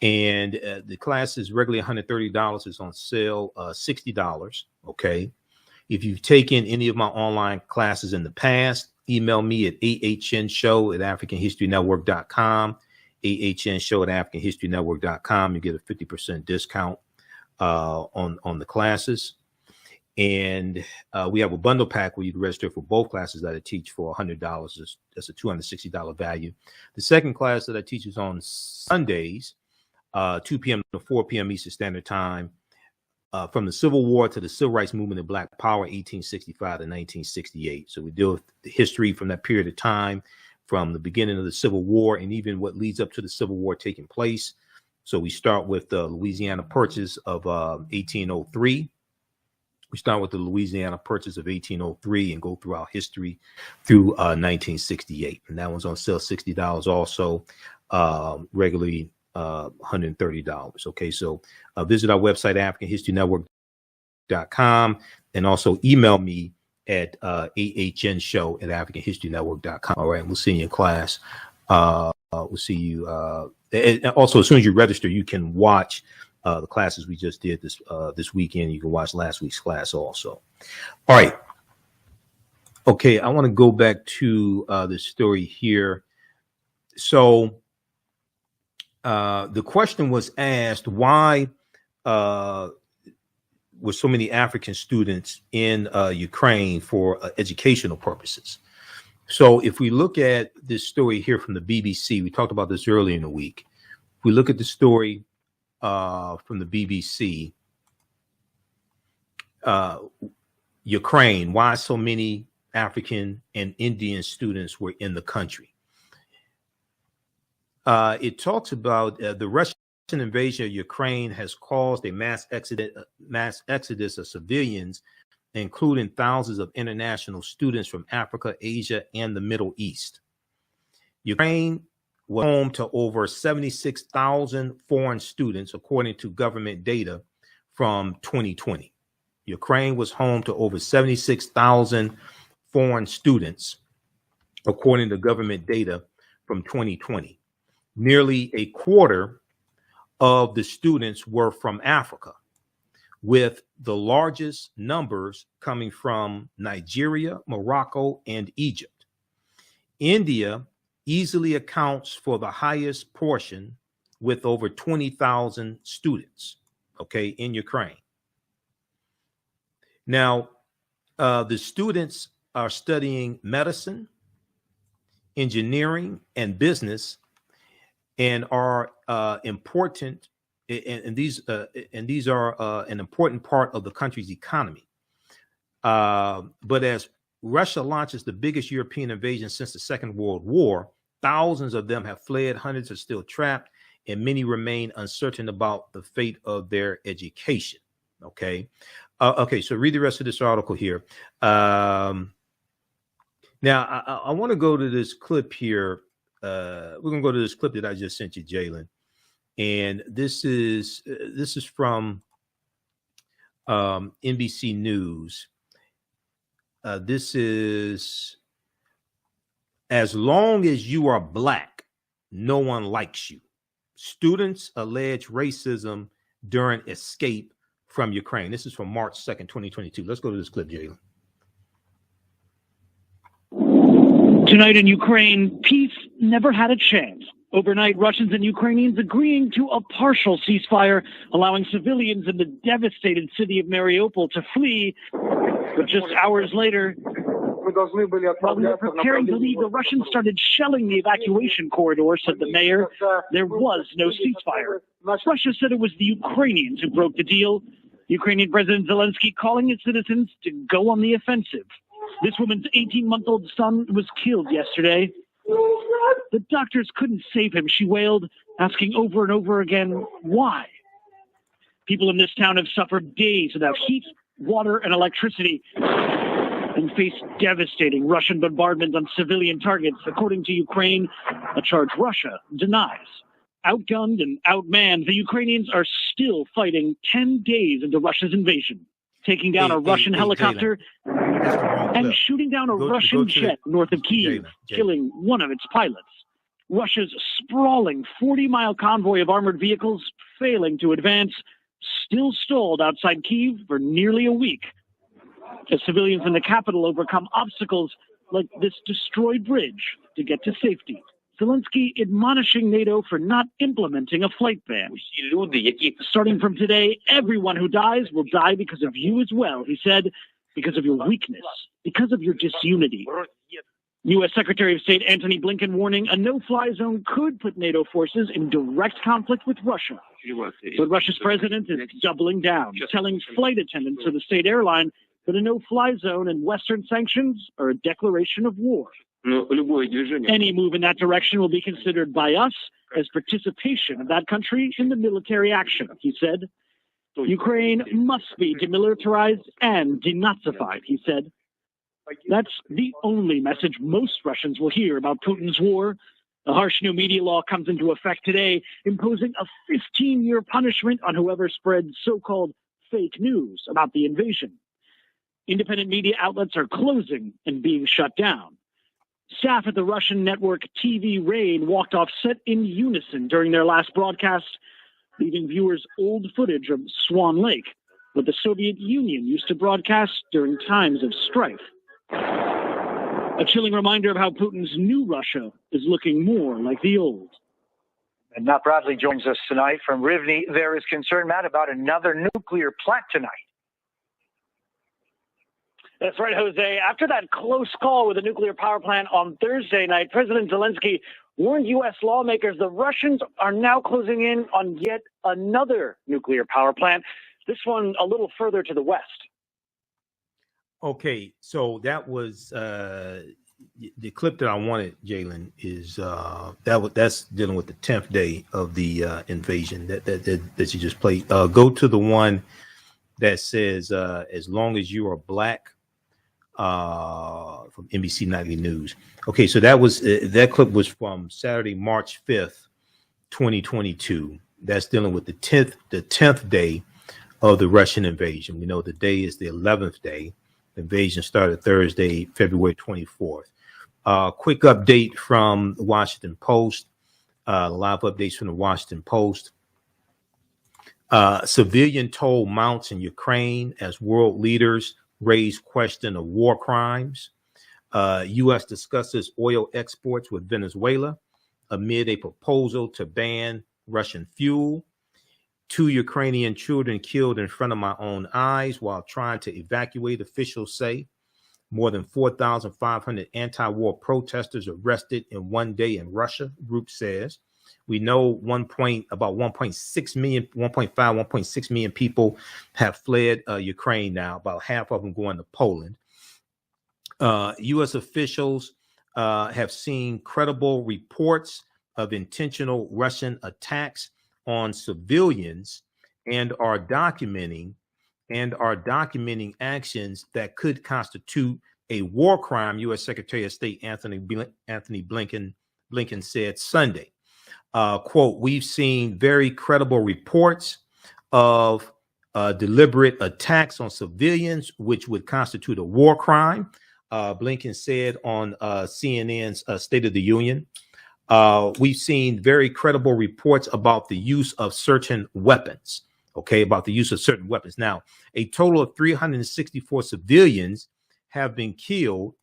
and the class is regularly $130. It's on sale, $60. Okay. If you've taken any of my online classes in the past, email me at AHNshow@AfricanHistoryNetwork.com. AHNshow@AfricanHistoryNetwork.com. You get a 50% discount on the classes. And we have a bundle pack where you can register for both classes that I teach for $100. That's a $260 value. The second class that I teach is on Sundays, 2 p.m. to 4 p.m. Eastern Standard Time, from the Civil War to the Civil Rights Movement and Black Power, 1865 to 1968. So we deal with the history from that period of time, from the beginning of the Civil War and even what leads up to the Civil War taking place. So we start with the Louisiana Purchase of 1803. We start with the Louisiana Purchase of 1803 and go through our history through 1968. And that one's on sale, $60 also, regularly $130. Okay, so visit our website, AfricanHistoryNetwork.com, and also email me at AHNshow@AfricanHistoryNetwork.com. All right, we'll see you in class. We'll see you. And also, as soon as you register, you can watch the classes we just did this weekend. You can watch last week's class also. All right. Okay, I want to go back to the story here. So the question was asked, why were so many African students in Ukraine for educational purposes? So if we look at this story here from the BBC, we talked about this earlier in the week. If we look at the story from the BBC, Ukraine, why so many African and Indian students were in the country. It talks about the Russian invasion of Ukraine has caused a mass exodus of civilians, including thousands of international students from Africa, Asia, and the Middle East. Ukraine was home to over 76,000 foreign students, according to government data from 2020. Ukraine was home to over 76,000 foreign students, according to government data from 2020. Nearly a quarter of the students were from Africa, with the largest numbers coming from Nigeria, Morocco, and Egypt. India easily accounts for the highest portion, with over 20,000 students, okay, in Ukraine. Now, the students are studying medicine, engineering, and business, and are important. And these are an important part of the country's economy. But as Russia launches the biggest European invasion since the Second World War, thousands of them have fled, hundreds are still trapped, and many remain uncertain about the fate of their education. Okay. So read the rest of this article here. Now, I want to go to this clip here. We're going to go to this clip that I just sent you, Jalen. And this is from NBC News. This is, as long as you are Black, no one likes you. Students allege racism during escape from Ukraine. This is from March 2nd, 2022. Let's go to this clip, Jalen. Tonight in Ukraine, peace never had a chance. Overnight, Russians and Ukrainians agreeing to a partial ceasefire, allowing civilians in the devastated city of Mariupol to flee. But just hours later, while we were preparing to leave, the Russians started shelling the evacuation corridor, said the mayor. There was no ceasefire. Russia said it was the Ukrainians who broke the deal. Ukrainian President Zelensky calling his citizens to go on the offensive. This woman's 18-month-old son was killed yesterday. The doctors couldn't save him, she wailed, asking over and over again, why? People in this town have suffered days without heat, water, and electricity, and face devastating Russian bombardment on civilian targets, according to Ukraine, a charge Russia denies. Outgunned and outmanned, the Ukrainians are still fighting 10 days into Russia's invasion, taking down a Russian helicopter and shooting down a Russian jet north of Kyiv, killing one of its pilots. Russia's sprawling 40-mile convoy of armored vehicles failing to advance, still stalled outside Kyiv for nearly a week, as civilians in the capital overcome obstacles like this destroyed bridge to get to safety. Zelensky admonishing NATO for not implementing a flight ban. Starting from today, everyone who dies will die because of you as well, he said, because of your weakness, because of your disunity. U.S. Secretary of State Antony Blinken warning a no-fly zone could put NATO forces in direct conflict with Russia. But Russia's president is doubling down, telling flight attendants of the state airline that a no-fly zone and Western sanctions are a declaration of war. Any move in that direction will be considered by us as participation of that country in the military action, he said. Ukraine must be demilitarized and denazified, he said. That's the only message most Russians will hear about Putin's war. The harsh new media law comes into effect today, imposing a 15-year punishment on whoever spreads so-called fake news about the invasion. Independent media outlets are closing and being shut down. Staff at the Russian network TV Rain walked off set in unison during their last broadcast, leaving viewers old footage of Swan Lake, what the Soviet Union used to broadcast during times of strife. A chilling reminder of how Putin's new Russia is looking more like the old. And Matt Bradley joins us tonight from Rivne. There is concern, Matt, about another nuclear plant tonight. That's right, Jose. After that close call with a nuclear power plant on Thursday night, President Zelensky warned U.S. lawmakers the Russians are now closing in on yet another nuclear power plant, this one a little further to the west. Okay, so that was the clip that I wanted, Jalen, is that's dealing with the 10th day of the invasion that you just played. Go to the one that says, as long as you are Black, from NBC Nightly News. Okay, so that was that clip was from Saturday, March 5th, 2022. That's dealing with the 10th day of the Russian invasion. We know the day is the 11th day. The invasion started Thursday, February 24th. Quick update from the Washington Post. Live updates from the Washington Post. Civilian toll mounts in Ukraine as world leaders raise question of war crimes. U.S. discusses oil exports with Venezuela amid a proposal to ban Russian fuel. 2 Ukrainian children killed in front of my own eyes while trying to evacuate, officials say. More than 4,500 anti-war protesters arrested in one day in Russia, group says. We know about 1.6 million, 1.5, 1.6 million people have fled Ukraine now, about half of them going to Poland. U.S. officials have seen credible reports of intentional Russian attacks on civilians and are documenting actions that could constitute a war crime, U.S. Secretary of State Anthony Blinken said Sunday. Quote, we've seen very credible reports of deliberate attacks on civilians, which would constitute a war crime, Blinken said on CNN's State of the Union. We've seen very credible reports about the use of certain weapons. Okay, about the use of certain weapons. Now, a total of 364 civilians have been killed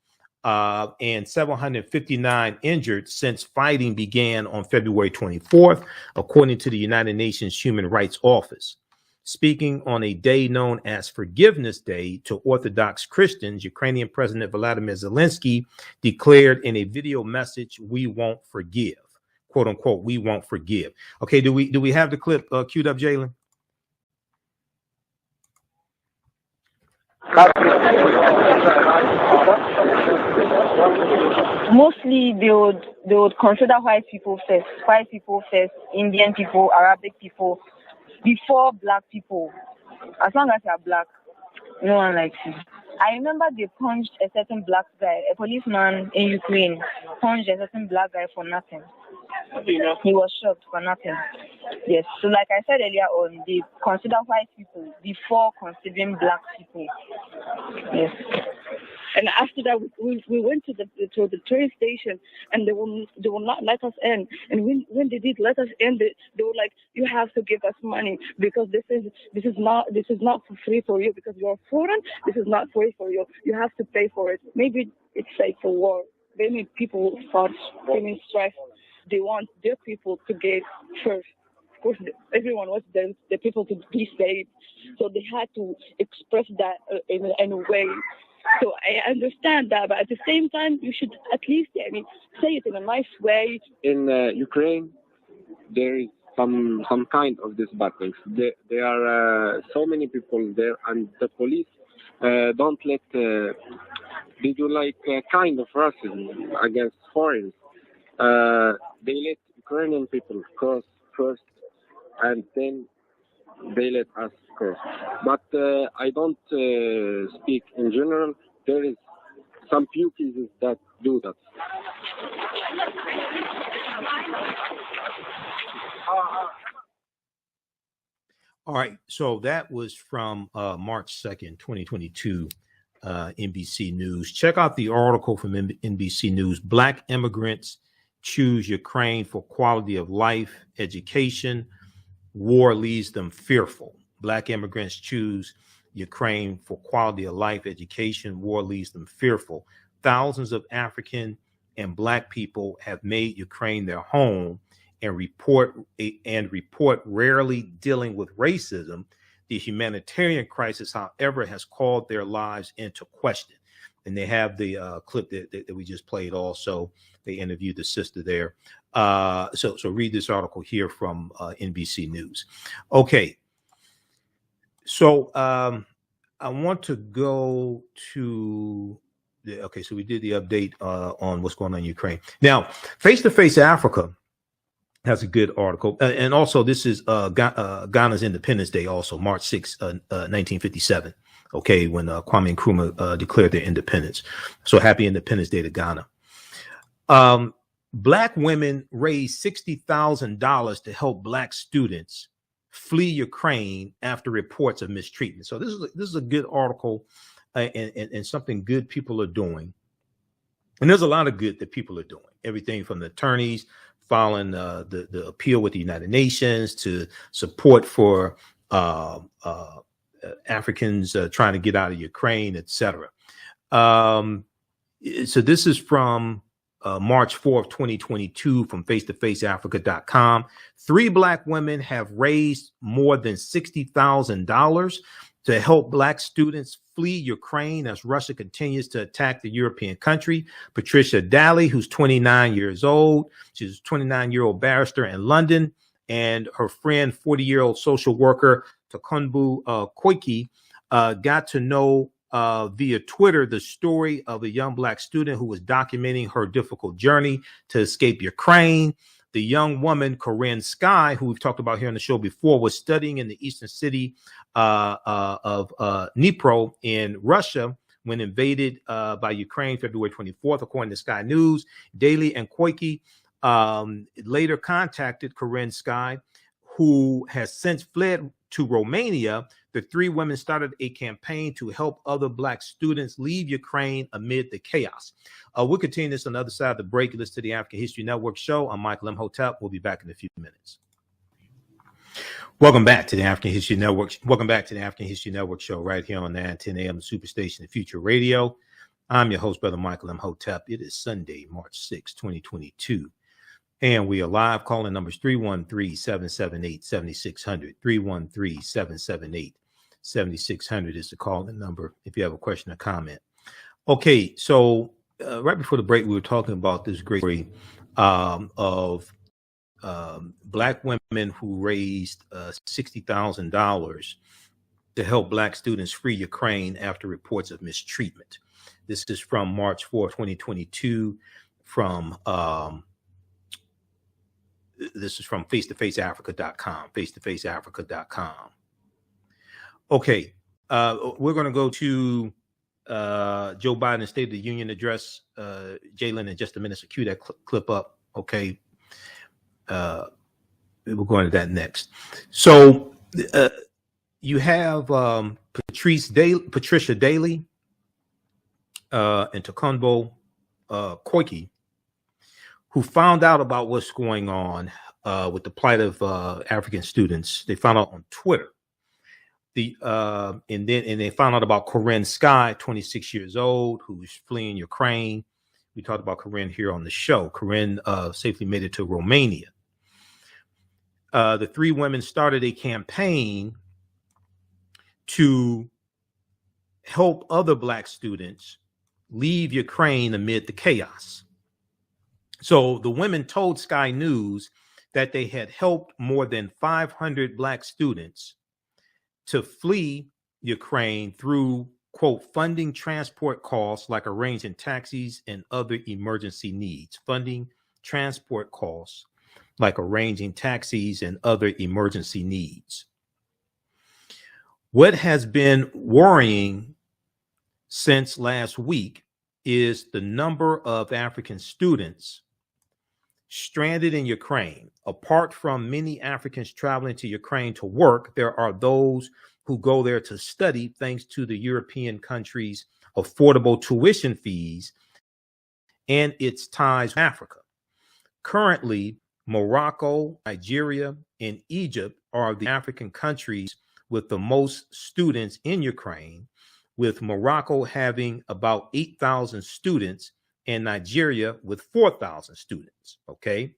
and 759 injured since fighting began on February 24th, according to the United Nations Human Rights Office. Speaking on a day known as Forgiveness Day to Orthodox Christians, Ukrainian President Volodymyr Zelensky declared in a video message, "We won't forgive," quote unquote, "We won't forgive." Okay, do we have the clip queued up, Jalen? Mostly they would consider white people first, Indian people, Arabic people, before black people. As long as you're black, no one likes you. I remember they punched a certain black guy, a policeman in Ukraine, punched a certain black guy for nothing. He was shot for nothing. Yes. So like I said earlier on, they consider white people before considering black people. Yes. And after that, we went to the train station, and they will not let us in. And when they did let us in, they were like, "You have to give us money because this is not for free for you because you're foreign. This is not free for you. You have to pay for it." Maybe it's like for war. Maybe people will start feeling stressed. They want their people to get first. Of course, everyone wants the people to be saved, so they had to express that in a way. So I understand that, but at the same time, you should at least, say it in a nice way. In Ukraine, there is some kind of this battles. There are so many people there, and the police don't let. They do like kind of racism against foreigners. They let Ukrainian people cross first, and then they let us cross. But I don't speak in general. There is some few cases that do that. All right. So that was from March 2nd, 2022, NBC News. Check out the article from NBC News. Black immigrants choose Ukraine for quality of life, education. War leaves them fearful. Black immigrants choose Ukraine for quality of life, education. War leaves them fearful. Thousands of African and Black people have made Ukraine their home and report rarely dealing with racism. The humanitarian crisis, however, has called their lives into question. And they have the clip that we just played also. They interviewed the sister there. So read this article here from NBC News. Okay. So I want to go to okay, so we did the update on what's going on in Ukraine. Now, Face to Face Africa has a good article. And also this is Ghana's Independence Day also, March 6, 1957. Okay, when Kwame Nkrumah declared their independence. So happy Independence Day to Ghana. Black women raised $60,000 to help Black students flee Ukraine after reports of mistreatment. So this is a good article and something good people are doing. And there's a lot of good that people are doing. Everything from the attorneys filing the appeal with the United Nations to support for Africans trying to get out of Ukraine, etc. So this is from March 4th, 2022 from face-to-faceafrica.com. 3 Black women have raised more than $60,000 to help Black students flee Ukraine as Russia continues to attack the European country. Patricia Daly, who's 29 years old. She's a 29-year-old barrister in London. And her friend, 40-year-old social worker, Takunbu Koiki, got to know via Twitter the story of a young Black student who was documenting her difficult journey to escape Ukraine. The young woman, Corinne Sky, who we've talked about here on the show before, was studying in the eastern city of Dnipro in Russia when invaded by Ukraine February 24th, according to Sky News. Daly and Koiki later contacted Corinne Sky, who has since fled to Romania. The three women started a campaign to help other Black students leave Ukraine amid the chaos. We'll continue this on the other side of the break. You listen to the African History Network show. I'm Michael Imhotep. We'll be back in a few minutes. Welcome back to the African History Network. Welcome back to the African History Network show right here on 910 AM Superstation and Future Radio. I'm your host, Brother Michael Imhotep. It is Sunday, March 6, 2022. And we are live. Calling numbers 313-778-7600. 313-778-7600 is the calling number if you have a question or comment. Okay, so right before the break, we were talking about this great story of Black women who raised $60,000 to help Black students free Ukraine after reports of mistreatment. This is from March 4, 2022, from this is from face-to-faceafrica.com, face-to-faceafrica.com. Okay, we're going to go to Joe Biden's State of the Union address, Jalen, in just a minute. So cue that clip up. Okay, we're going to that next. So you have Patricia Daly and Takunbo Koiki, who found out about what's going on with the plight of African students. They found out on Twitter. And they found out about Corinne Sky, 26 years old, who's fleeing Ukraine. We talked about Corinne here on the show. Corinne safely made it to Romania. The three women started a campaign to help other Black students leave Ukraine amid the chaos. So the women told Sky News that they had helped more than 500 Black students to flee Ukraine through, quote, funding transport costs like arranging taxis and other emergency needs. Funding transport costs like arranging taxis and other emergency needs. What has been worrying since last week is the number of African students stranded in Ukraine. Apart from many Africans traveling to Ukraine to work, there are those who go there to study thanks to the European country's affordable tuition fees and its ties with Africa. Currently, Morocco, Nigeria, and Egypt are the African countries with the most students in Ukraine, with Morocco having about 8,000 students and Nigeria with 4,000 students. Okay.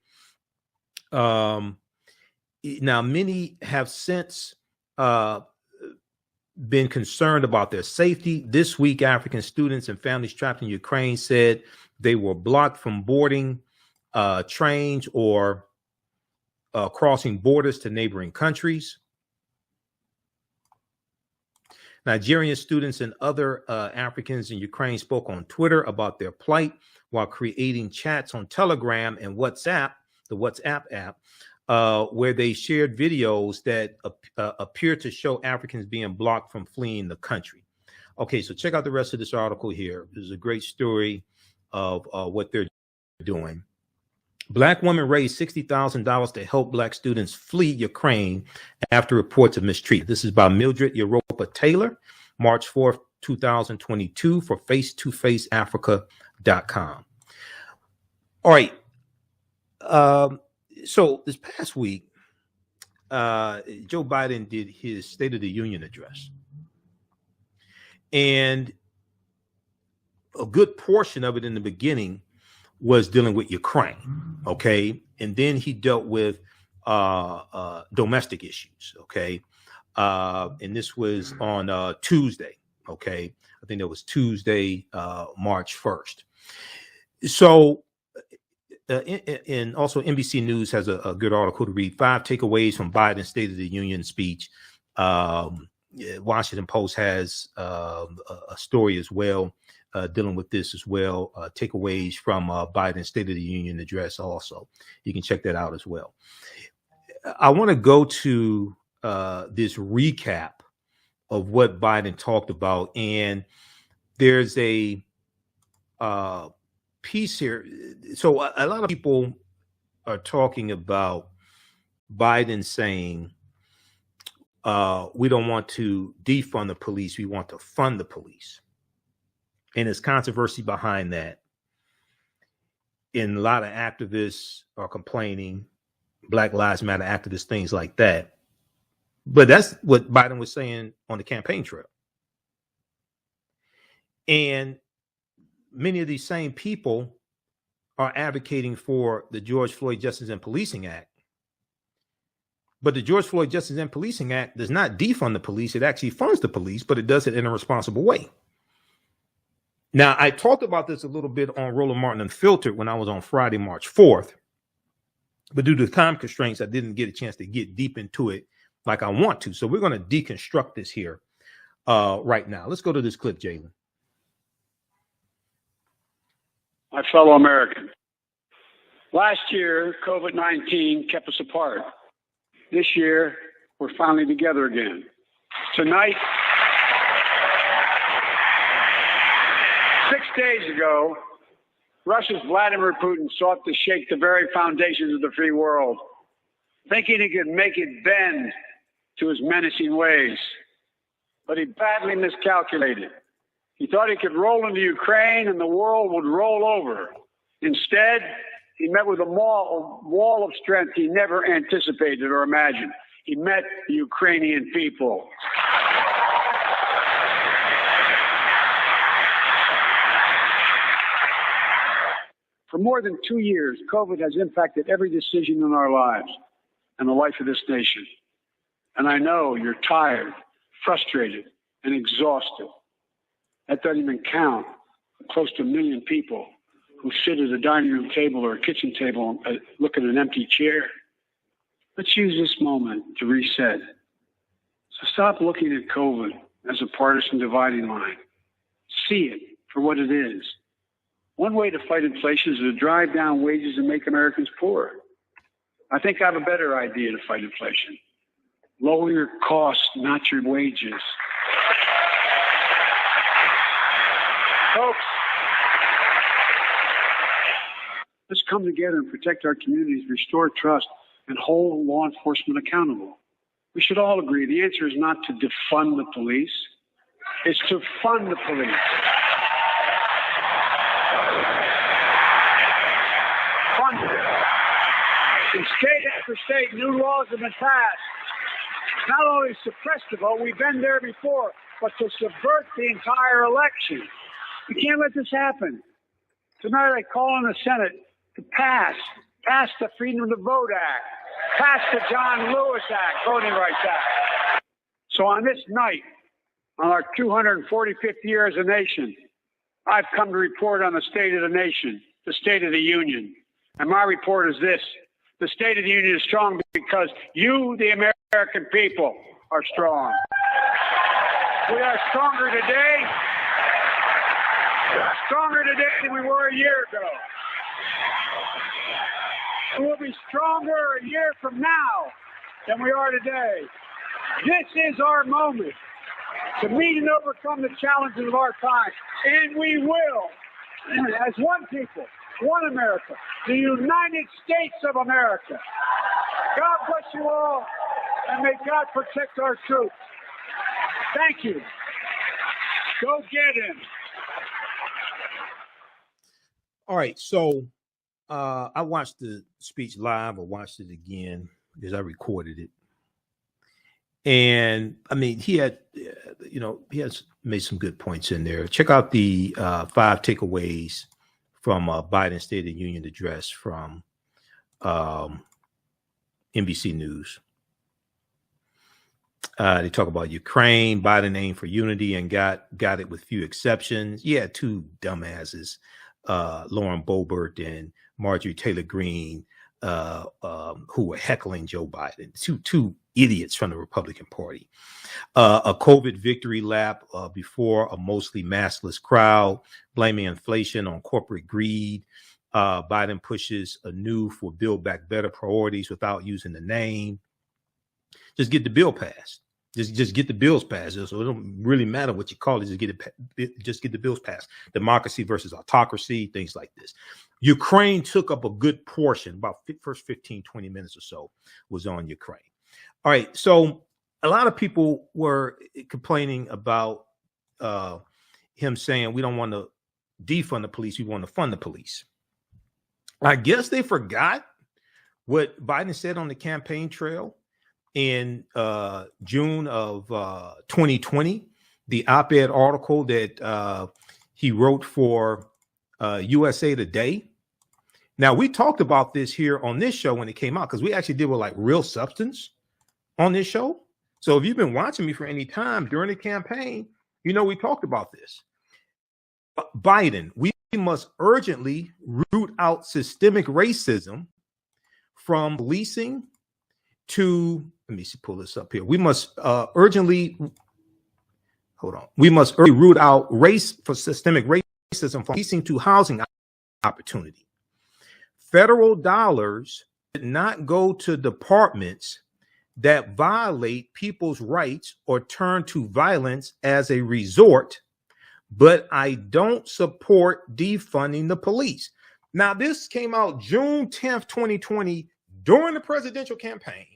Now, many have since been concerned about their safety. This week, African students and families trapped in Ukraine said they were blocked from boarding trains or crossing borders to neighboring countries. Nigerian students and other Africans in Ukraine spoke on Twitter about their plight while creating chats on Telegram and WhatsApp, the WhatsApp app, where they shared videos that appear to show Africans being blocked from fleeing the country. Okay, so check out the rest of this article here. This is a great story of what they're doing. Black women raised $60,000 to help Black students flee Ukraine after reports of mistreatment. This is by Mildred Europa Taylor, March 4th, 2022, for face-to-faceafrica.com. All right. So this past week, Joe Biden did his State of the Union address. And a good portion of it in the beginning was dealing with Ukraine, okay? And then he dealt with domestic issues, okay? And this was on Tuesday. Okay, I think that was Tuesday, March 1st. So, and also NBC News has a good article to read. 5 takeaways from Biden's State of the Union speech. Washington Post has a story as well dealing with this as well. Takeaways from Biden's State of the Union address also. You can check that out as well. I want to go to this recap of what Biden talked about. And there's a piece here. So a lot of people are talking about Biden saying, we don't want to defund the police. We want to fund the police. And there's controversy behind that. And a lot of activists are complaining, Black Lives Matter activists, things like that. But that's what Biden was saying on the campaign trail. And many of these same people are advocating for the George Floyd Justice and Policing Act. But the George Floyd Justice and Policing Act does not defund the police. It actually funds the police, but it does it in a responsible way. Now, I talked about this a little bit on Roland Martin Unfiltered when I was on Friday, March 4th. But due to time constraints, I didn't get a chance to get deep into it like I want to. So we're going to deconstruct this here right now. Let's go to this clip, Jalen. My fellow Americans, last year, COVID-19 kept us apart. This year, we're finally together again. Tonight, 6 days ago, Russia's Vladimir Putin sought to shake the very foundations of the free world, thinking he could make it bend to his menacing ways. But he badly miscalculated. He thought he could roll into Ukraine and the world would roll over. Instead, he met with a wall of strength he never anticipated or imagined. He met the Ukrainian people. For more than 2 years, COVID has impacted every decision in our lives and the life of this nation. And I know you're tired, frustrated, and exhausted. That doesn't even count close to 1 million people who sit at a dining room table or a kitchen table and look at an empty chair. Let's use this moment to reset. So stop looking at COVID as a partisan dividing line. See it for what it is. One way to fight inflation is to drive down wages and make Americans poor. I think I have a better idea to fight inflation. Lower your costs, not your wages. Folks, let's come together and protect our communities, restore trust, and hold law enforcement accountable. We should all agree the answer is not to defund the police, it's to fund the police. Fund it. In state after state, new laws have been passed. Not only to suppress the vote, we've been there before, but to subvert the entire election. We can't let this happen. Tonight I call on the Senate to pass the Freedom to Vote Act, pass the John Lewis Act, Voting Rights Act. So on this night, on our 245th year as a nation, I've come to report on the state of the nation, the State of the Union. And my report is this: the State of the Union is strong because you, the American people, are strong. We are stronger today than we were a year ago. And we'll be stronger a year from now than we are today. This is our moment to meet and overcome the challenges of our time. And we will, as one people, one America, the United States of America. God bless you all, and may God protect our troops. Thank you. Go get him. All right, so I watched the speech live. I watched it again because I recorded it. And I mean, he has made some good points in there. Check out the 5 takeaways from Biden's State of the Union address from NBC News. They talk about Ukraine, Biden aimed for unity and got it with few exceptions. Yeah, two dumbasses, Lauren Boebert and Marjorie Taylor Greene, who were heckling Joe Biden. Two idiots from the Republican Party. A COVID victory lap before a mostly maskless crowd, blaming inflation on corporate greed. Biden pushes anew for Build Back Better priorities without using the name. Just get the bill passed. Just get the bills passed. So it don't really matter what you call it. Just get the bills passed. Democracy versus autocracy, things like this. Ukraine took up a good portion, about first 15, 20 minutes or so was on Ukraine. All right. So a lot of people were complaining about him saying, we don't want to defund the police. We want to fund the police. I guess they forgot what Biden said on the campaign trail in June of 2020, the op-ed article that he wrote for USA Today. Now, we talked about this here on this show when it came out, because we actually did with like real substance on this show. So if you've been watching me for any time during the campaign, you know we talked about this. Biden, we must urgently root out systemic racism from policing to, let me pull this up here. We must urgently root out systemic racism from policing to housing opportunity. Federal dollars did not go to departments that violate people's rights or turn to violence as a resort, but I don't support defunding the police. Now, this came out June 10th, 2020, during the presidential campaign.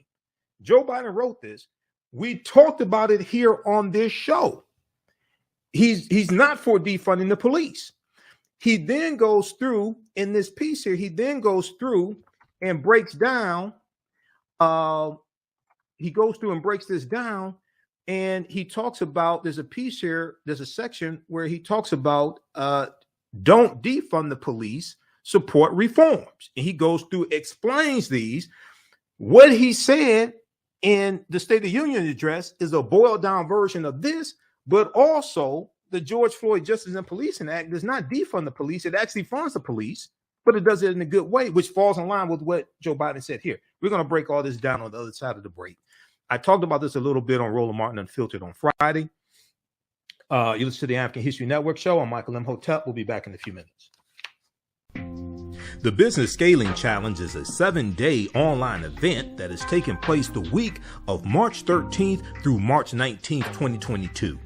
Joe Biden wrote this. We talked about it here on this show. He's not for defunding the police. He then goes through in this piece here. He then goes through and breaks down. He goes through and breaks this down, and he talks about. There's a piece here. There's a section where he talks about don't defund the police, support reforms. And he goes through, explains these. What he said in the State of the Union address is a boiled down version of this, but also the George Floyd Justice and Policing Act does not defund the police. It actually funds the police, but it does it in a good way, which falls in line with what Joe Biden said here. We're going to break all this down on the other side of the break. I talked about this a little bit on Roland Martin Unfiltered on Friday. You listen to the African History Network show. I'm Michael Imhotep. We'll be back in a few minutes. The Business Scaling Challenge is a 7-day online event that is taking place the week of March 13th through March 19th, 2022.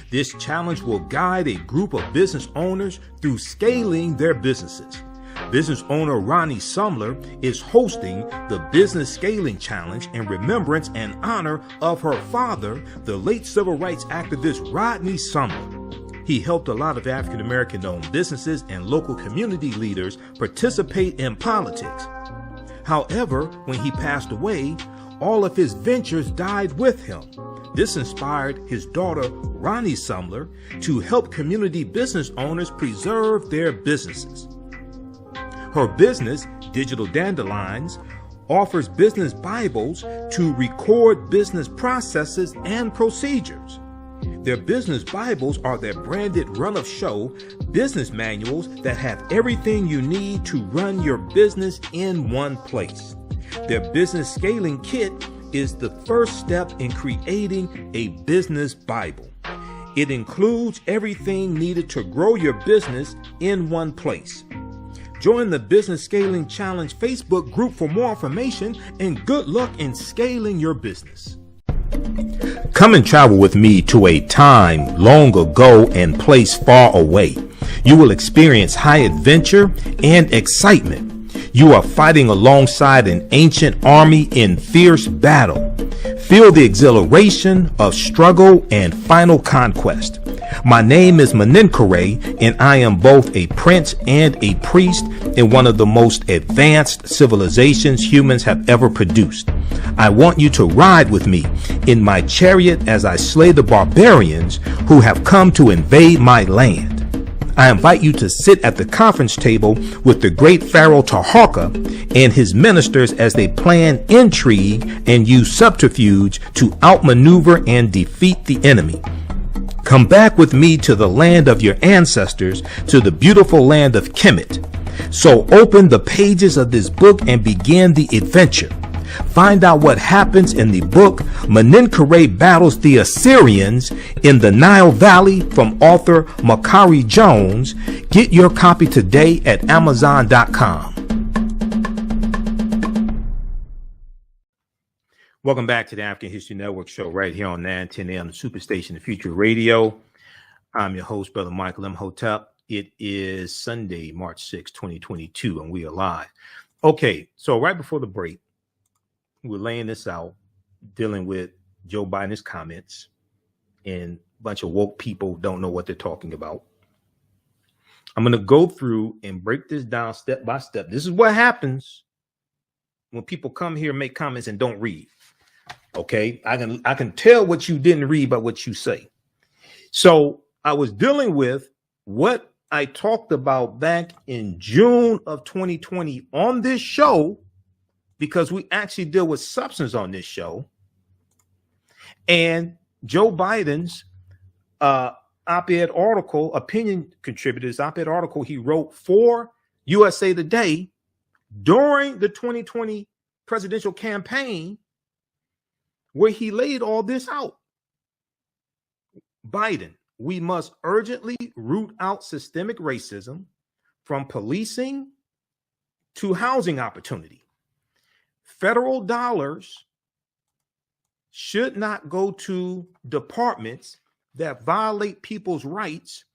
This challenge will guide a group of business owners through scaling their businesses. Business owner Ronnie Sumler is hosting the Business Scaling Challenge in remembrance and honor of her father, the late civil rights activist Rodney Sumler. He helped a lot of African-American owned businesses and local community leaders participate in politics. However, when he passed away, all of his ventures died with him. This inspired his daughter, Ronnie Sumler, to help community business owners preserve their businesses. Her business, Digital Dandelions, offers business Bibles to record business processes and procedures. Their business Bibles are their branded run-of-show business manuals that have everything you need to run your business in one place. Their business scaling kit is the first step in creating a business Bible. It includes everything needed to grow your business in one place. Join the Business Scaling Challenge Facebook group for more information, and good luck in scaling your business. Come and travel with me to a time long ago and place far away. You will experience high adventure and excitement. You are fighting alongside an ancient army in fierce battle. Feel the exhilaration of struggle and final conquest. My name is Menenkere, and I am both a prince and a priest in one of the most advanced civilizations humans have ever produced. I want you to ride with me in my chariot as I slay the barbarians who have come to invade my land. I invite you to sit at the conference table with the great Pharaoh Taharka and his ministers as they plan intrigue and use subterfuge to outmaneuver and defeat the enemy. Come back with me to the land of your ancestors, to the beautiful land of Kemet. So open the pages of this book and begin the adventure. Find out what happens in the book Menenkhare Battles the Assyrians in the Nile Valley from author Makari Jones. Get your copy today at Amazon.com. Welcome back to the African History Network show right here on 910 AM, the Superstation, the Future Radio. I'm your host, Brother Michael Imhotep. It is Sunday, March 6, 2022, and we are live. Okay, so right before the break, we're laying this out, dealing with Joe Biden's comments, and a bunch of woke people don't know what they're talking about. I'm going to go through and break this down step by step. This is what happens when people come here and make comments and don't read. Okay, I can tell what you didn't read by what you say. So I was dealing with what I talked about back in June of 2020 on this show, because we actually deal with substance on this show. And Joe Biden's op-ed article, opinion contributors op-ed article he wrote for USA Today during the 2020 presidential campaign, where he laid all this out. Biden, we must urgently root out systemic racism from policing to housing opportunity. Federal dollars should not go to departments that violate people's rights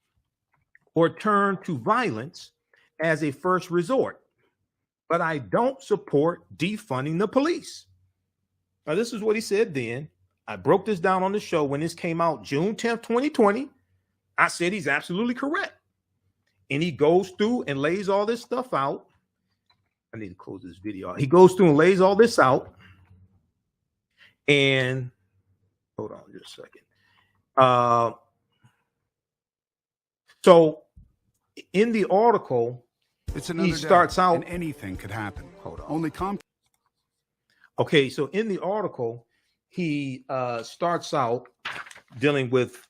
or turn to violence as a first resort. But I don't support defunding the police. Now, this is what he said then. I broke this down on the show when this came out June 10th, 2020. I said he's absolutely correct. And he goes through and lays all this stuff out. I need to close this video. He goes through and lays all this out. And hold on just a second. So in the article, he starts out, and anything could happen. Hold on. Only Okay, so in the article, he starts out dealing with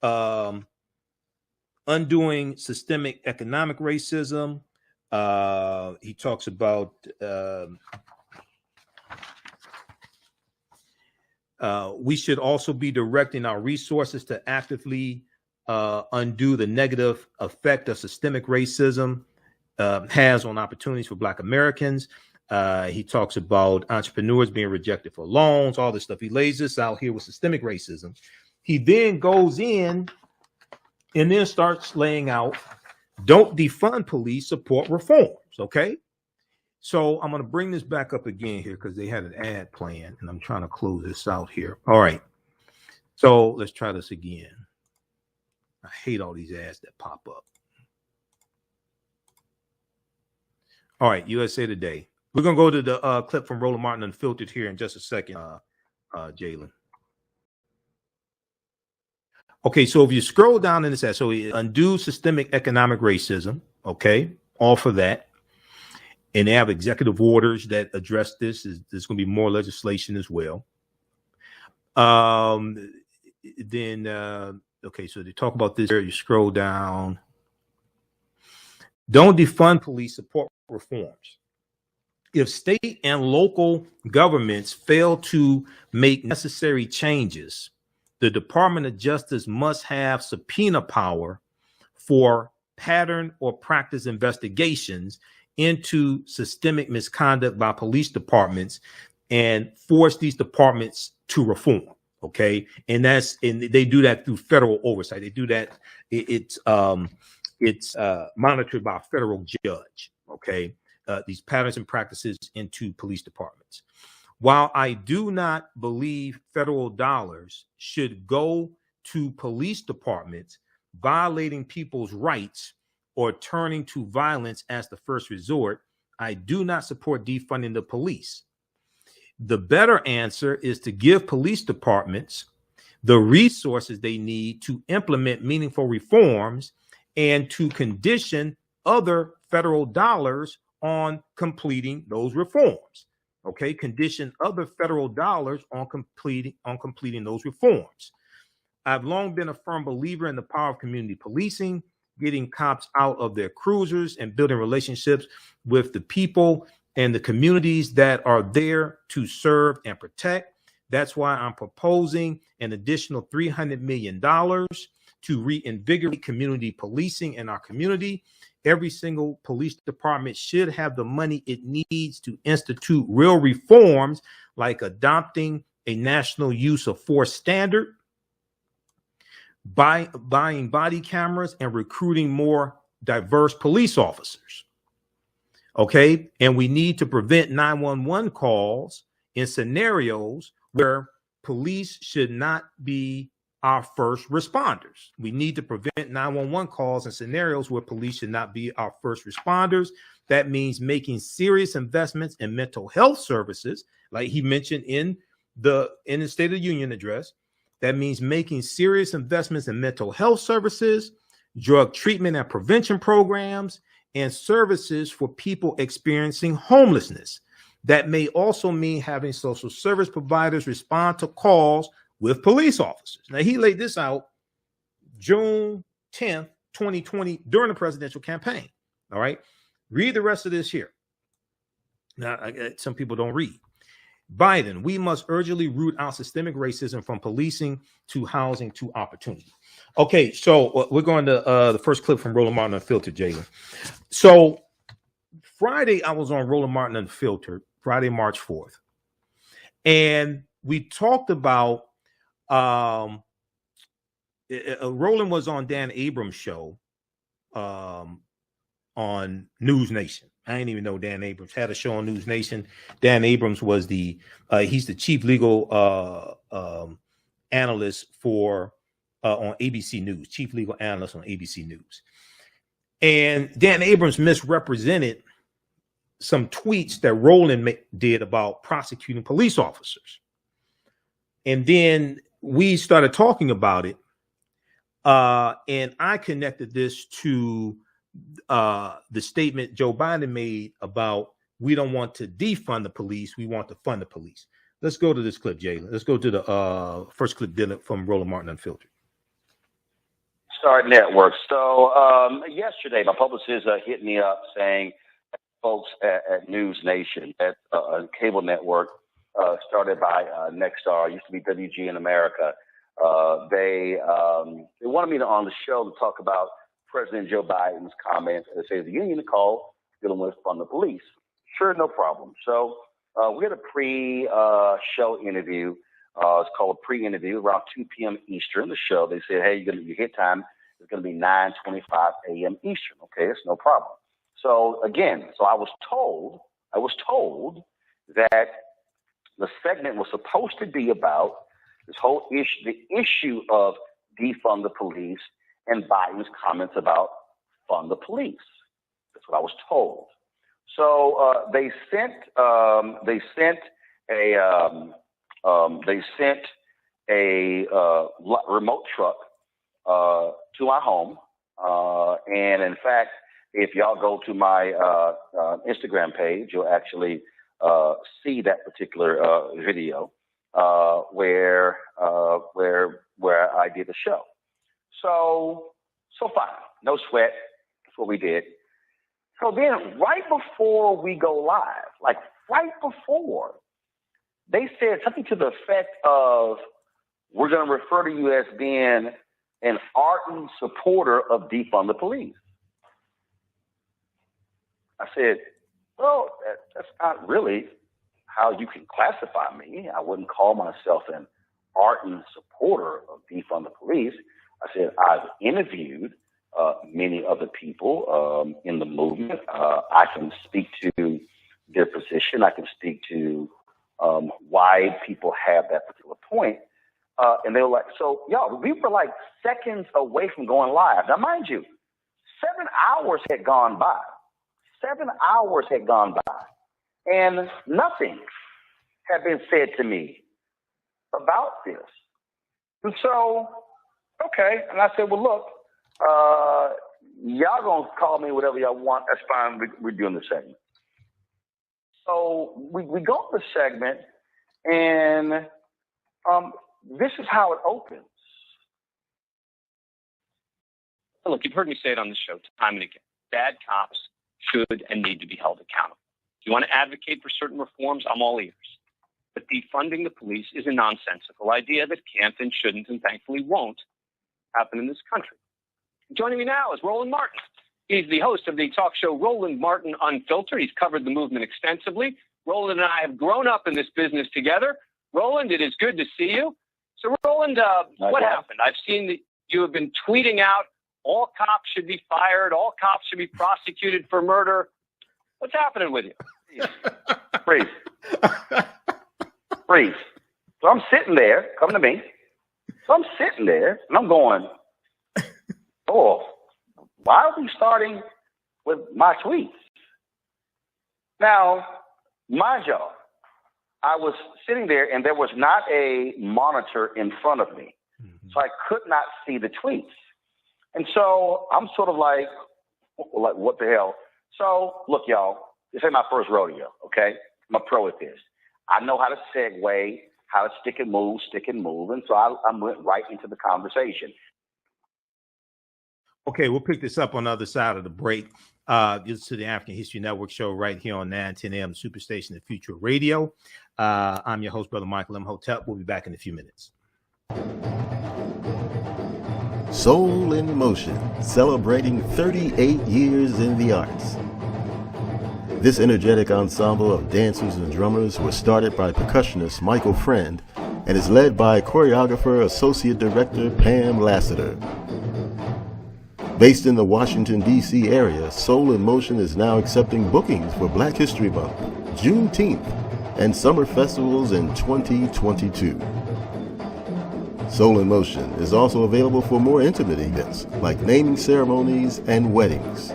undoing systemic economic racism. He talks about we should also be directing our resources to actively undo the negative effect of systemic racism has on opportunities for Black Americans. He talks about entrepreneurs being rejected for loans, all this stuff. He lays this out here with systemic racism. He then goes in and then starts laying out, don't defund police, support reforms. Okay. So I'm going to bring this back up again here because they had an ad playing and I'm trying to close this out here. All right. So let's try this again. I hate all these ads that pop up. All right. USA Today. We're going to go to the clip from Roland Martin Unfiltered here in just a second, Jalen. Okay, so if you scroll down in this ad, so undo systemic economic racism, okay, all for that. And they have executive orders that address this. There's going to be more legislation as well. Okay, so they talk about this. You scroll down. Don't defund police, support reforms. If state and local governments fail to make necessary changes, the Department of Justice must have subpoena power for pattern or practice investigations into systemic misconduct by police departments and force these departments to reform. Okay. And they do that through federal oversight. They do that. It's monitored by a federal judge. Okay. These patterns and practices into police departments. While I do not believe federal dollars should go to police departments violating people's rights or turning to violence as the first resort, I do not support defunding the police. The better answer is to give police departments the resources they need to implement meaningful reforms and to condition other federal dollars on completing those reforms. Okay, condition other federal dollars on completing those reforms. I've long been a firm believer in the power of community policing, getting cops out of their cruisers and building relationships with the people and the communities that are there to serve and protect. That's why I'm proposing an additional $300 million to reinvigorate community policing in our community. Every single police department should have the money it needs to institute real reforms, like adopting a national use of force standard, buying body cameras, and recruiting more diverse police officers. Okay, and we need to prevent 911 calls in scenarios where police should not be our first responders. We need to prevent 911 calls in scenarios where police should not be our first responders. That means making serious investments in mental health services, like he mentioned in the State of the Union address. That means making serious investments in mental health services, drug treatment and prevention programs, and services for people experiencing homelessness. That may also mean having social service providers respond to calls with police officers. Now, he laid this out June 10th, 2020, during the presidential campaign. All right. Read the rest of this here. Now, some people don't read. Biden, we must urgently root out systemic racism from policing to housing to opportunity. Okay, so we're going to the first clip from Roland Martin Unfiltered, Jalen. So Friday, I was on Roland Martin Unfiltered, Friday, March 4th. And we talked about Roland was on Dan Abrams' show on News Nation. I didn't even know Dan Abrams had a show on News Nation. Dan Abrams was he's the chief legal analyst for on ABC News, chief legal analyst on ABC News. And Dan Abrams misrepresented some tweets that Roland did about prosecuting police officers. And then we started talking about it. And I connected this to the statement Joe Biden made about we don't want to defund the police, we want to fund the police. Let's go to this clip, Jalen. Let's go to the first clip from Roland Martin Unfiltered. Start Network. So yesterday, my publicist hit me up saying, folks at News Nation, at a cable network started by Nexstar, used to be WGN America, they wanted me on the show to talk about President Joe Biden's comments. They say the union call dealing with fund the police. Sure, no problem. So we had a pre-show interview. It's called a pre-interview around 2 p.m. Eastern. The show, they said, hey, your hit time is going to be 9:25 a.m. Eastern. Okay, it's no problem. So again, I was told that the segment was supposed to be about this whole issue, the issue of defund the police and Biden's comments about fund the police. That's what I was told. So they sent a remote truck to my home, and in fact, if y'all go to my Instagram page, you'll actually see that particular video where I did the show. So fine, no sweat. That's what we did. So then, right before we go live, like right before, they said something to the effect of, "We're going to refer to you as being an ardent supporter of defund the police." I said, well, that's not really how you can classify me. I wouldn't call myself an ardent supporter of defund the police. I said, I've interviewed many other people in the movement. I can speak to their position. I can speak to why people have that particular point. And they were like, so, y'all, we were like seconds away from going live. Now, mind you, 7 hours had gone by. 7 hours had gone by, and nothing had been said to me about this. And so, okay, and I said, well, look, y'all gonna call me whatever y'all want. That's fine. We're doing the segment. So we go to the segment, and this is how it opens. Look, you've heard me say it on the show time and again. Bad cops should and need to be held accountable. If you want to advocate for certain reforms, I'm all ears. But defunding the police is a nonsensical idea that can't and shouldn't and thankfully won't happen in this country. Joining me now is Roland Martin. He's the host of the talk show Roland Martin Unfiltered. He's covered the movement extensively. Roland and I have grown up in this business together. Roland, it is good to see you. So, Roland, what happened? I've seen that you have been tweeting out all cops should be fired, all cops should be prosecuted for murder. What's happening with you? Freeze. Freeze. So I'm sitting there, come to me. So I'm sitting there, and I'm going, oh, why are we starting with my tweets? Now, mind y'all, I was sitting there, and there was not a monitor in front of me. So I could not see the tweets. And so I'm sort of like, what the hell? So, look, y'all, this ain't my first rodeo, okay? I'm a pro at this. I know how to segue, how to stick and move. And so I went right into the conversation. Okay, we'll pick this up on the other side of the break. This is the African History Network show right here on 910 AM, the Superstation of Future Radio. I'm your host, Brother Michael Imhotep. We'll be back in a few minutes. Soul in Motion, celebrating 38 years in the arts. This energetic ensemble of dancers and drummers was started by percussionist Michael Friend and is led by choreographer Associate Director Pam Lassiter. Based in the Washington, D.C. area, Soul in Motion is now accepting bookings for Black History Month, Juneteenth, and summer festivals in 2022. Soul in Motion is also available for more intimate events like naming ceremonies and weddings.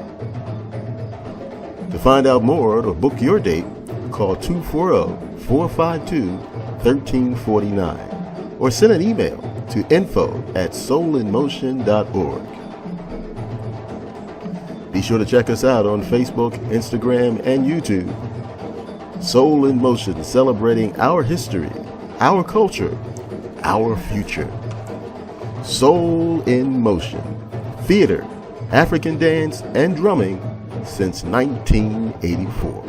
To find out more or to book your date, call 240-452-1349 or send an email to info@soulinmotion.org. Be sure to check us out on Facebook, Instagram, and YouTube. Soul in Motion, celebrating our history, our culture, our future. Soul in Motion. Theater, African dance, and drumming since 1984.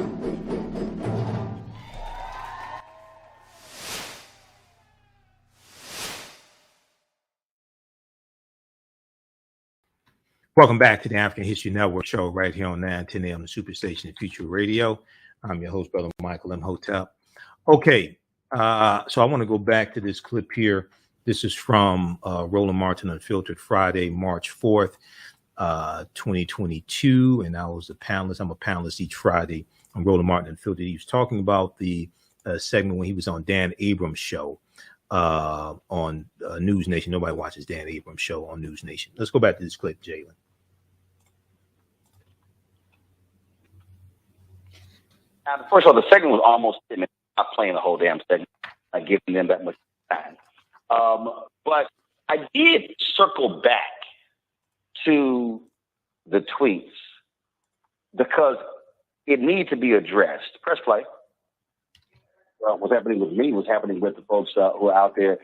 Welcome back to the African History Network show right here on 910 AM, the Superstation of Future Radio. I'm your host, Brother Michael Imhotep. Okay, so I want to go back to this clip here. This is from Roland Martin Unfiltered, Friday, March 4th, 2022. And I was a panelist. I'm a panelist each Friday on Roland Martin Unfiltered. He was talking about the segment when he was on Dan Abrams' show on News Nation. Nobody watches Dan Abrams' show on News Nation. Let's go back to this clip, Jalen. Now, first of all, the segment was almost 10 minutes. I'm not playing the whole damn segment, not giving them that much time. But I did circle back to the tweets because it needs to be addressed. Press play. What's happening with me was happening with the folks who are out there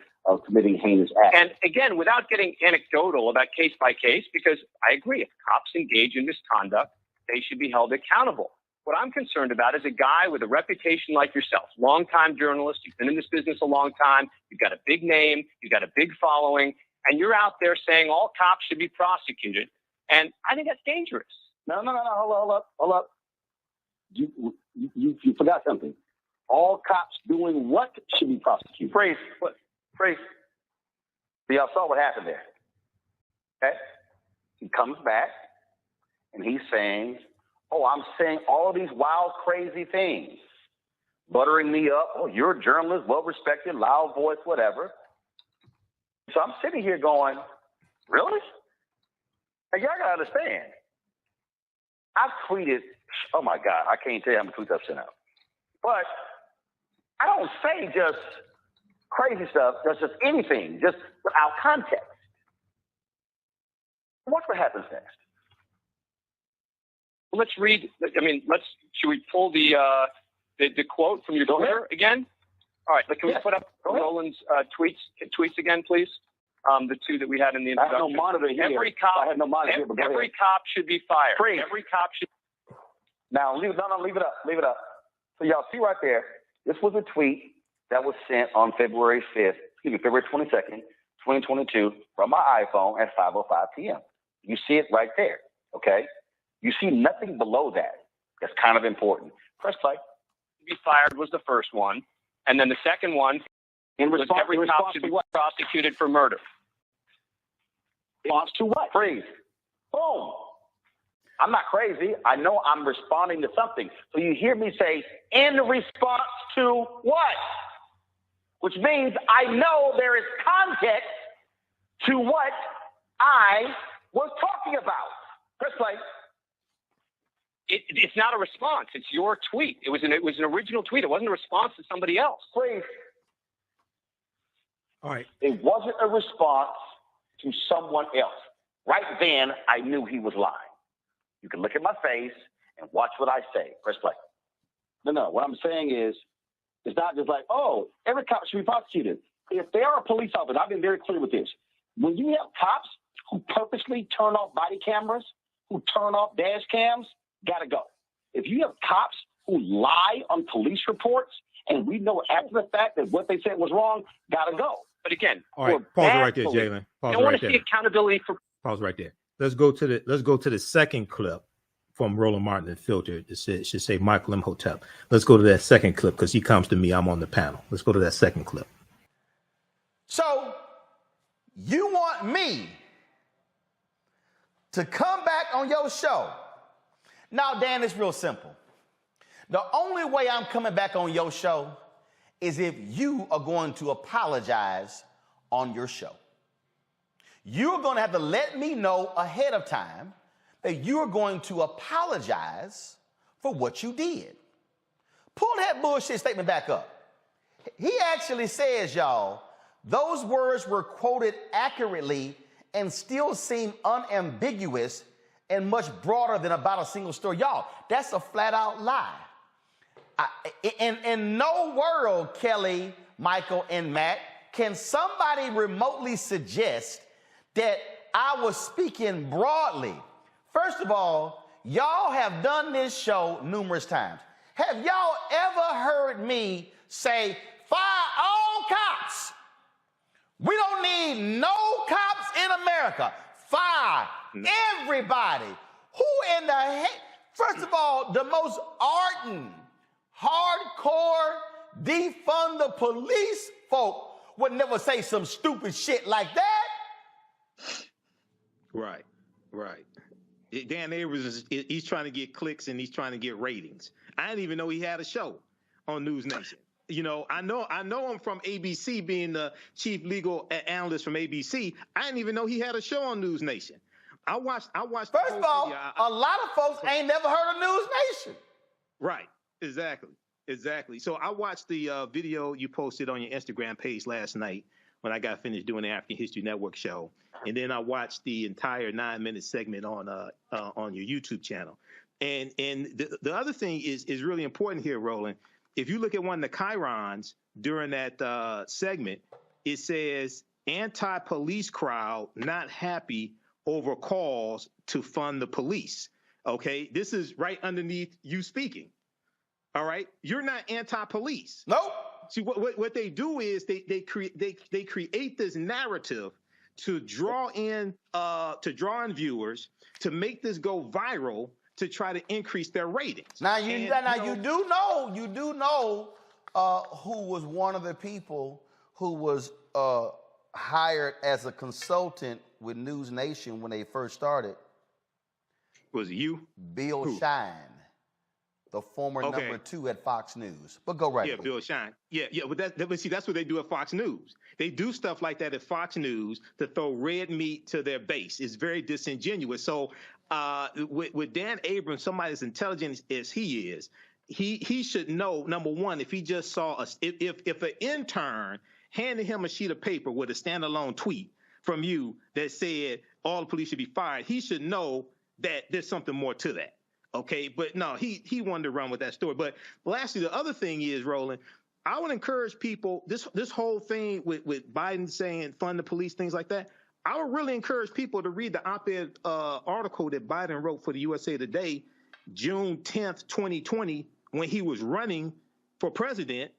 committing heinous acts. And again, without getting anecdotal about case by case, because I agree, if cops engage in misconduct, they should be held accountable. What I'm concerned about is a guy with a reputation like yourself, longtime journalist. You've been in this business a long time. You've got a big name. You've got a big following. And you're out there saying all cops should be prosecuted. And I think that's dangerous. No. Hold up. You forgot something. All cops doing what should be prosecuted? Praise. So y'all saw what happened there. Okay? He comes back and he's saying, oh, I'm saying all of these wild, crazy things. Buttering me up. Oh, you're a journalist, well-respected, loud voice, whatever. So I'm sitting here going, really? Hey, y'all got to understand. I've tweeted, oh, my God, I can't tell you how many tweets I've sent out. But I don't say just crazy stuff, just anything, just without context. Watch what happens next. Let's read. Should we pull the quote from your Twitter again? All right. Can we put up Roland's tweets again, please? The two that we had in the introduction. I have no monitor here. Every cop should be fired. Freeze. Every cop should. Now, leave it up. So y'all see right there, this was a tweet that was sent on February 22nd, 2022 from my iPhone at 5:05 p.m. You see it right there, okay? You see nothing below that. That's kind of important. Press play. Be fired was the first one. And then the second one, every cop should be prosecuted for murder. Response to what? Freeze. Boom. I'm not crazy. I know I'm responding to something. So you hear me say, in response to what? Which means I know there is context to what I was talking about. Press play. It's not a response. It's your tweet. It was an original tweet. It wasn't a response to somebody else. Please. All right. It wasn't a response to someone else. Right then, I knew he was lying. You can look at my face and watch what I say. Press play. No. What I'm saying is, it's not just like, oh, every cop should be prosecuted. If they are a police officer, I've been very clear with this. When you have cops who purposely turn off body cameras, who turn off dash cams, gotta go. If you have cops who lie on police reports and we know after the fact that what they said was wrong, gotta go. But again, all right, pause it right there, Jalen. I don't want to see accountability for. Pause right there. Let's go to the second clip from Roland Martin and Filter. It should say Michael Imhotep. Let's go to that second clip because he comes to me. I'm on the panel. Let's go to that second clip. So you want me to come back on your show? Now, Dan, it's real simple. The only way I'm coming back on your show is if you are going to apologize on your show. You're going to have to let me know ahead of time that you're going to apologize for what you did. Pull that bullshit statement back up. He actually says, y'all, those words were quoted accurately and still seem unambiguous and much broader than about a single story. Y'all, that's a flat out lie. In no world, Kelly, Michael, and Matt, can somebody remotely suggest that I was speaking broadly. First of all, y'all have done this show numerous times. Have y'all ever heard me say, fire all cops? We don't need no cops in America. Fire everybody. Who in the heck? First of all, the most ardent, hardcore, defund the police folk would never say some stupid shit like that. Right. Dan Abrams, he's trying to get clicks and he's trying to get ratings. I didn't even know he had a show on News Nation. You know, I know him from ABC, being the chief legal analyst from ABC. I didn't even know he had a show on News Nation. I watched. First of all, a lot of folks ain't never heard of News Nation. Right. Exactly. So I watched the video you posted on your Instagram page last night when I got finished doing the African History Network show, and then I watched the entire 9-minute segment on your YouTube channel. And the other thing is really important here, Roland. If you look at one of the chyrons during that segment, it says anti-police crowd not happy over calls to fund the police. Okay, this is right underneath you speaking. All right, you're not anti-police. Nope. See, what they do is they create this narrative to draw in viewers, to make this go viral, to try to increase their ratings. Now you do know who was one of the people who was hired as a consultant with News Nation when they first started. Was it you? Bill Shine, the former number 2 at Fox News. But go right. Yeah, Bill Shine. Yeah. But see, that's what they do at Fox News. They do stuff like that at Fox News to throw red meat to their base. It's very disingenuous. So with Dan Abrams, somebody as intelligent as he is, he should know, number one, if he just saw if an intern handed him a sheet of paper with a standalone tweet from you that said all the police should be fired, he should know that there's something more to that. Okay, but no, he wanted to run with that story. But lastly, the other thing is, Roland, I would encourage people, this whole thing with Biden saying fund the police, things like that, I would really encourage people to read the op-ed article that Biden wrote for the USA Today, June 10th, 2020, when he was running for president.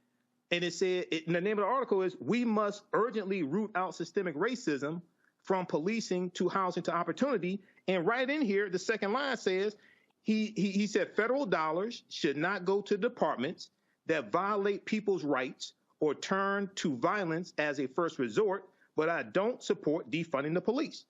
And it said, and the name of the article is, "We must urgently root out systemic racism from policing to housing to opportunity." And right in here, the second line says, he said, "Federal dollars should not go to departments that violate people's rights or turn to violence as a first resort, but I don't support defunding the police."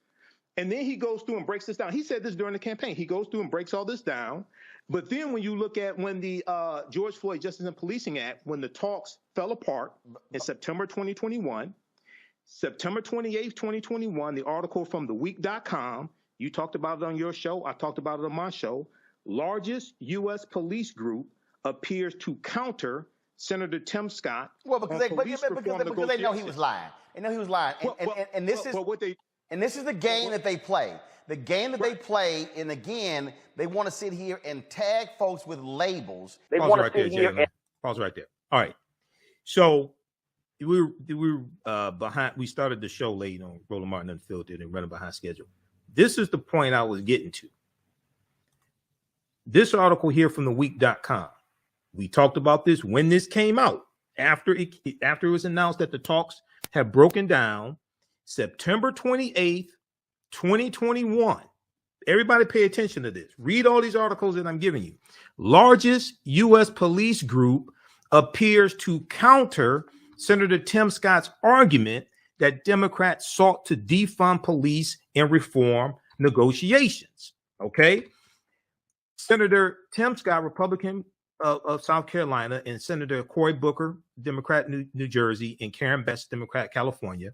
And then he goes through and breaks this down. He said this during the campaign. He goes through and breaks all this down. But then when you look at when the George Floyd Justice and Policing Act, when the talks fell apart in September 2021, September 28th, 2021, the article from theweek.com, you talked about it on your show, I talked about it on my show, largest U.S. police group appears to counter Senator Tim Scott. Well, because they know he was lying. They know he was lying. And this is the game that they play. The game that they play, and again, they want to sit here and tag folks with labels. They want to sit here and pause right there. All right. So we were behind. We started the show late on Roland Martin Unfiltered and running behind schedule. This is the point I was getting to. This article here from theweek.com. We talked about this when this came out. After it was announced that the talks have broken down, September 28th, 2021. Everybody pay attention to this. Read all these articles that I'm giving you. Largest U.S. police group appears to counter Senator Tim Scott's argument that Democrats sought to defund police in reform negotiations. Okay? Senator Tim Scott, Republican of South Carolina, and Senator Cory Booker, Democrat, New Jersey, and Karen Bass, Democrat, California,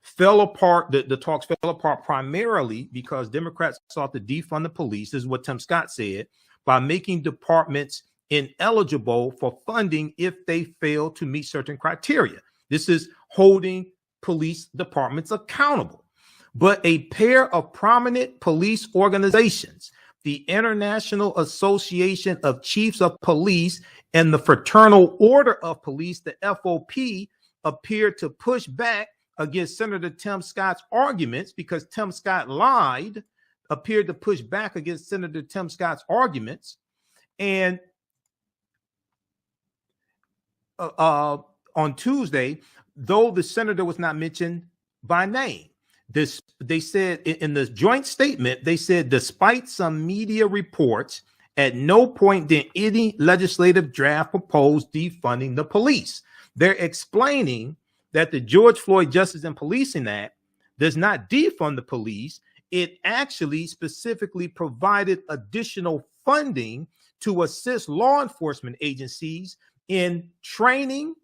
fell apart. The talks fell apart primarily because Democrats sought to defund the police. This is what Tim Scott said, by making departments ineligible for funding if they fail to meet certain criteria. This is holding police departments accountable. But a pair of prominent police organizations, the International Association of Chiefs of Police and the Fraternal Order of Police, the FOP, appeared to push back against Senator Tim Scott's arguments because Tim Scott lied, appeared to push back against Senator Tim Scott's arguments. And on Tuesday, though the senator was not mentioned by name, they said in the joint statement, they said, despite some media reports, at no point did any legislative draft propose defunding the police. They're explaining that the George Floyd Justice and Policing Act does not defund the police. It actually specifically provided additional funding to assist law enforcement agencies in training,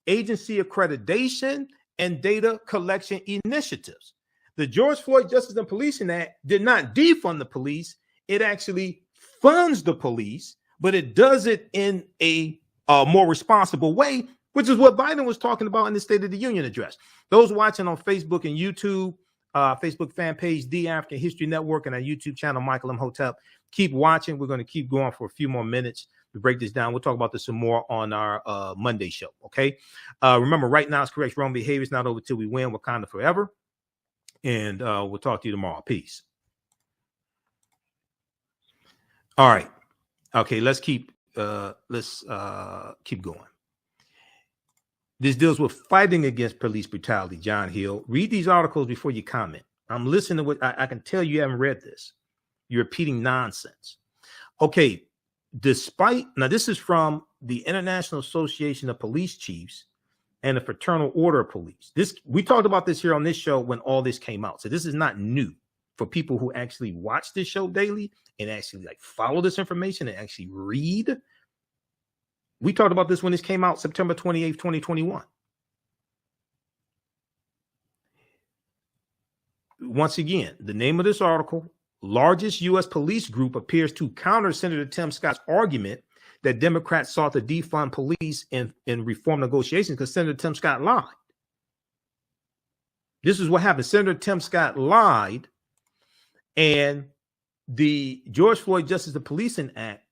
agency accreditation, and data collection initiatives. The George Floyd Justice and Policing Act did not defund the police. It actually funds the police, but it does it in a more responsible way, which is what Biden was talking about in the State of the Union address. Those watching on Facebook and YouTube, Facebook fan page, The African History Network, and our YouTube channel, Michael Imhotep, keep watching. We're going to keep going for a few more minutes to break this down. We'll talk about this some more on our Monday show, okay? Remember, right now it's correct wrong behavior. It's not over till we win. Wakanda forever. And we'll talk to you tomorrow. Peace. All right. Okay, let's keep going. This deals with fighting against police brutality, John Hill. Read these articles before you comment. I'm listening to what I can tell you haven't read this. You're repeating nonsense. Okay, now this is from the International Association of Police Chiefs and the Fraternal Order of Police. We talked about this here on this show when all this came out. So this is not new for people who actually watch this show daily and actually follow this information and actually read. We talked about this when this came out, September 28th, 2021. Once again, the name of this article, largest U.S. police group appears to counter Senator Tim Scott's argument that Democrats sought to defund police in reform negotiations because Senator Tim Scott lied. This is what happened. Senator Tim Scott lied, and the George Floyd Justice and Policing Act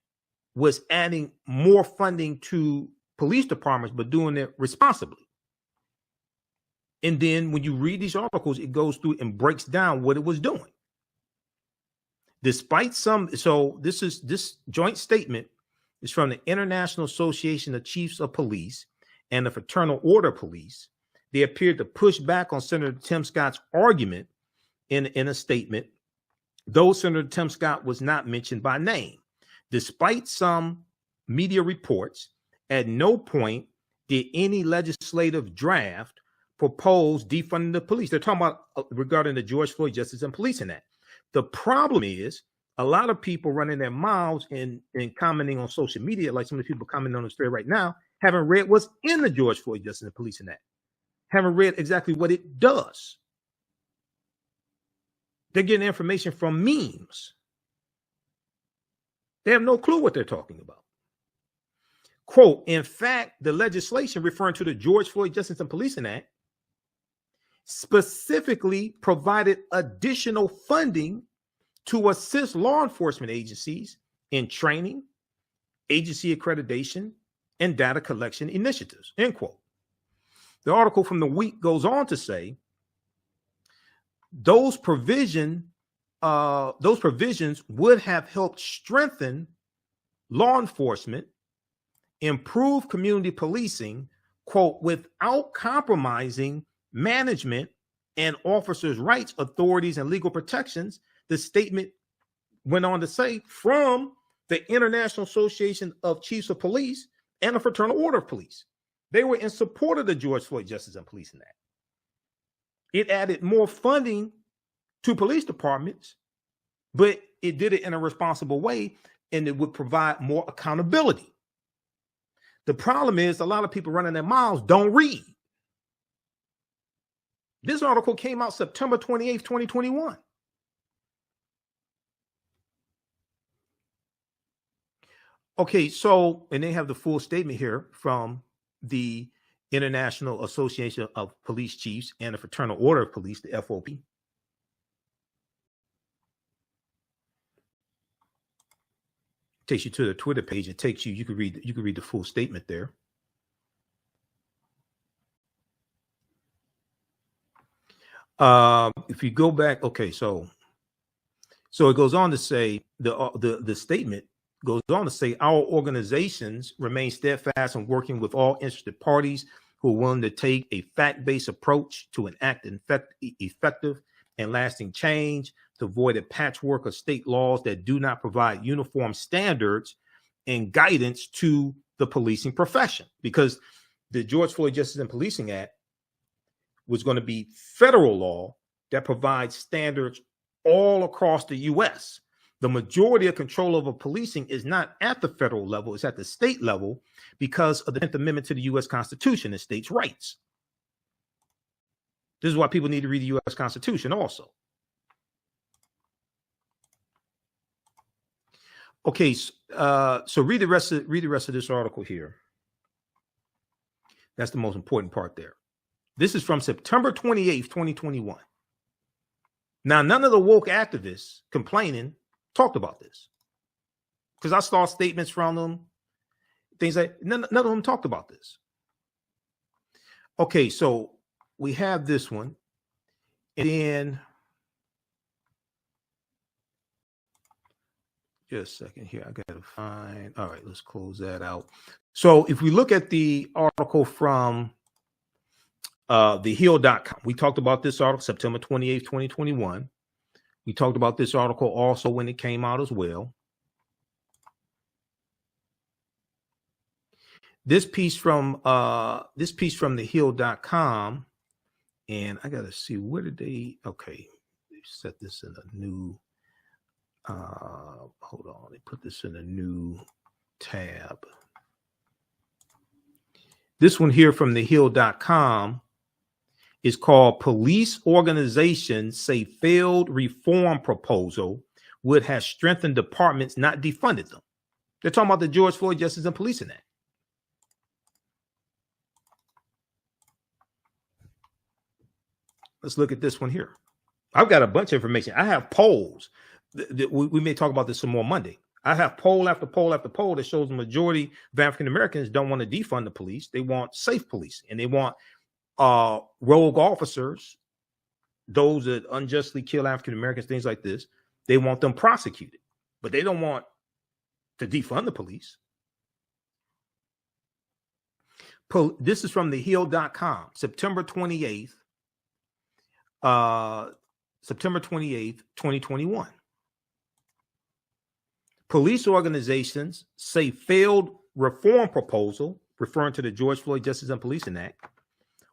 was adding more funding to police departments, but doing it responsibly. And then when you read these articles, it goes through and breaks down what it was doing. Despite some, so this joint statement is from the International Association of Chiefs of Police and the Fraternal Order Police. They appeared to push back on Senator Tim Scott's argument in a statement, though Senator Tim Scott was not mentioned by name. Despite some media reports, at no point did any legislative draft propose defunding the police. They're talking about regarding the George Floyd Justice and Policing Act. The problem is a lot of people running their mouths and commenting on social media, like some of the people commenting on the thread right now, haven't read what's in the George Floyd Justice and Policing Act, haven't read exactly what it does. They're getting information from memes. They have no clue what they're talking about. Quote, in fact, the legislation referring to the George Floyd Justice and Policing Act specifically provided additional funding to assist law enforcement agencies in training, agency accreditation, and data collection initiatives, end quote. The article from the Week goes on to say those provisions would have helped strengthen law enforcement, improve community policing, quote, without compromising management and officers' rights, authorities, and legal protections. The statement went on to say from the International Association of Chiefs of Police and the Fraternal Order of Police. They were in support of the George Floyd Justice and Policing Act. It added more funding to police departments, but it did it in a responsible way, and it would provide more accountability. The problem is a lot of people running their mouths don't read. This article came out September 28th, 2021. Okay, so, and they have the full statement here from the International Association of Police Chiefs and the Fraternal Order of Police, the FOP. Takes you to the Twitter page. It takes you, you can read the full statement there. If you go back, okay, so it goes on to say the statement goes on to say our organizations remain steadfast in working with all interested parties who are willing to take a fact-based approach to enact effective and lasting change to avoid a patchwork of state laws that do not provide uniform standards and guidance to the policing profession. Because the George Floyd Justice and Policing Act was going to be federal law that provides standards all across the U.S. The majority of control over policing is not at the federal level, it's at the state level because of the 10th Amendment to the U.S. Constitution and states' rights. This is why people need to read the U.S. Constitution also. Okay, so read the rest of this article here. That's the most important part there. This is from September 28th, 2021. Now, none of the woke activists complaining talked about this because I saw statements from them, things like none of them talked about this. Okay, so we have this one, and then just a second here. I got to find. All right, let's close that out. So if we look at the article from thehill.com, we talked about this article September 28th, 2021. We talked about this article also when it came out as well. This piece from thehill.com, and I gotta see where did they set this in a new hold on, they put this in a new tab. This one here from thehill.com is called Police Organizations Say Failed Reform Proposal Would Have Strengthened Departments, Not Defunded Them. They're talking about the George Floyd Justice and Policing Act. Let's look at this one here. I've got a bunch of information. I have polls. we may talk about this some more Monday. I have poll after poll after poll that shows the majority of African Americans don't want to defund the police. They want safe police, and they want rogue officers, those that unjustly kill African Americans, things like this. They want them prosecuted, but they don't want to defund the police. This is from thehill.com, September 28th, 2021. Police organizations say failed reform proposal, referring to the George Floyd Justice and Policing Act,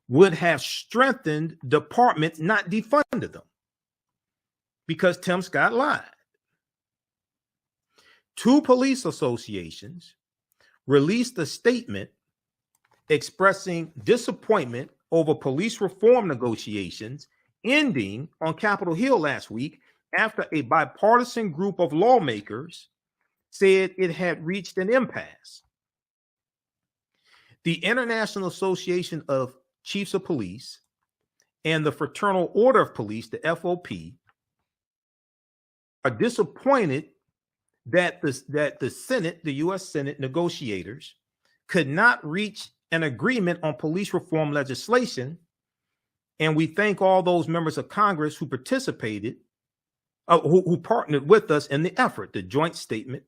would have strengthened departments, not defunded them, because Tim Scott lied. 2 police associations released a statement expressing disappointment over police reform negotiations ending on Capitol Hill last week after a bipartisan group of lawmakers said it had reached an impasse. The International Association of Chiefs of Police and the Fraternal Order of Police, the FOP, are disappointed that the Senate, the U.S. Senate negotiators, could not reach an agreement on police reform legislation. And we thank all those members of Congress who participated, who partnered with us in the effort. The joint statement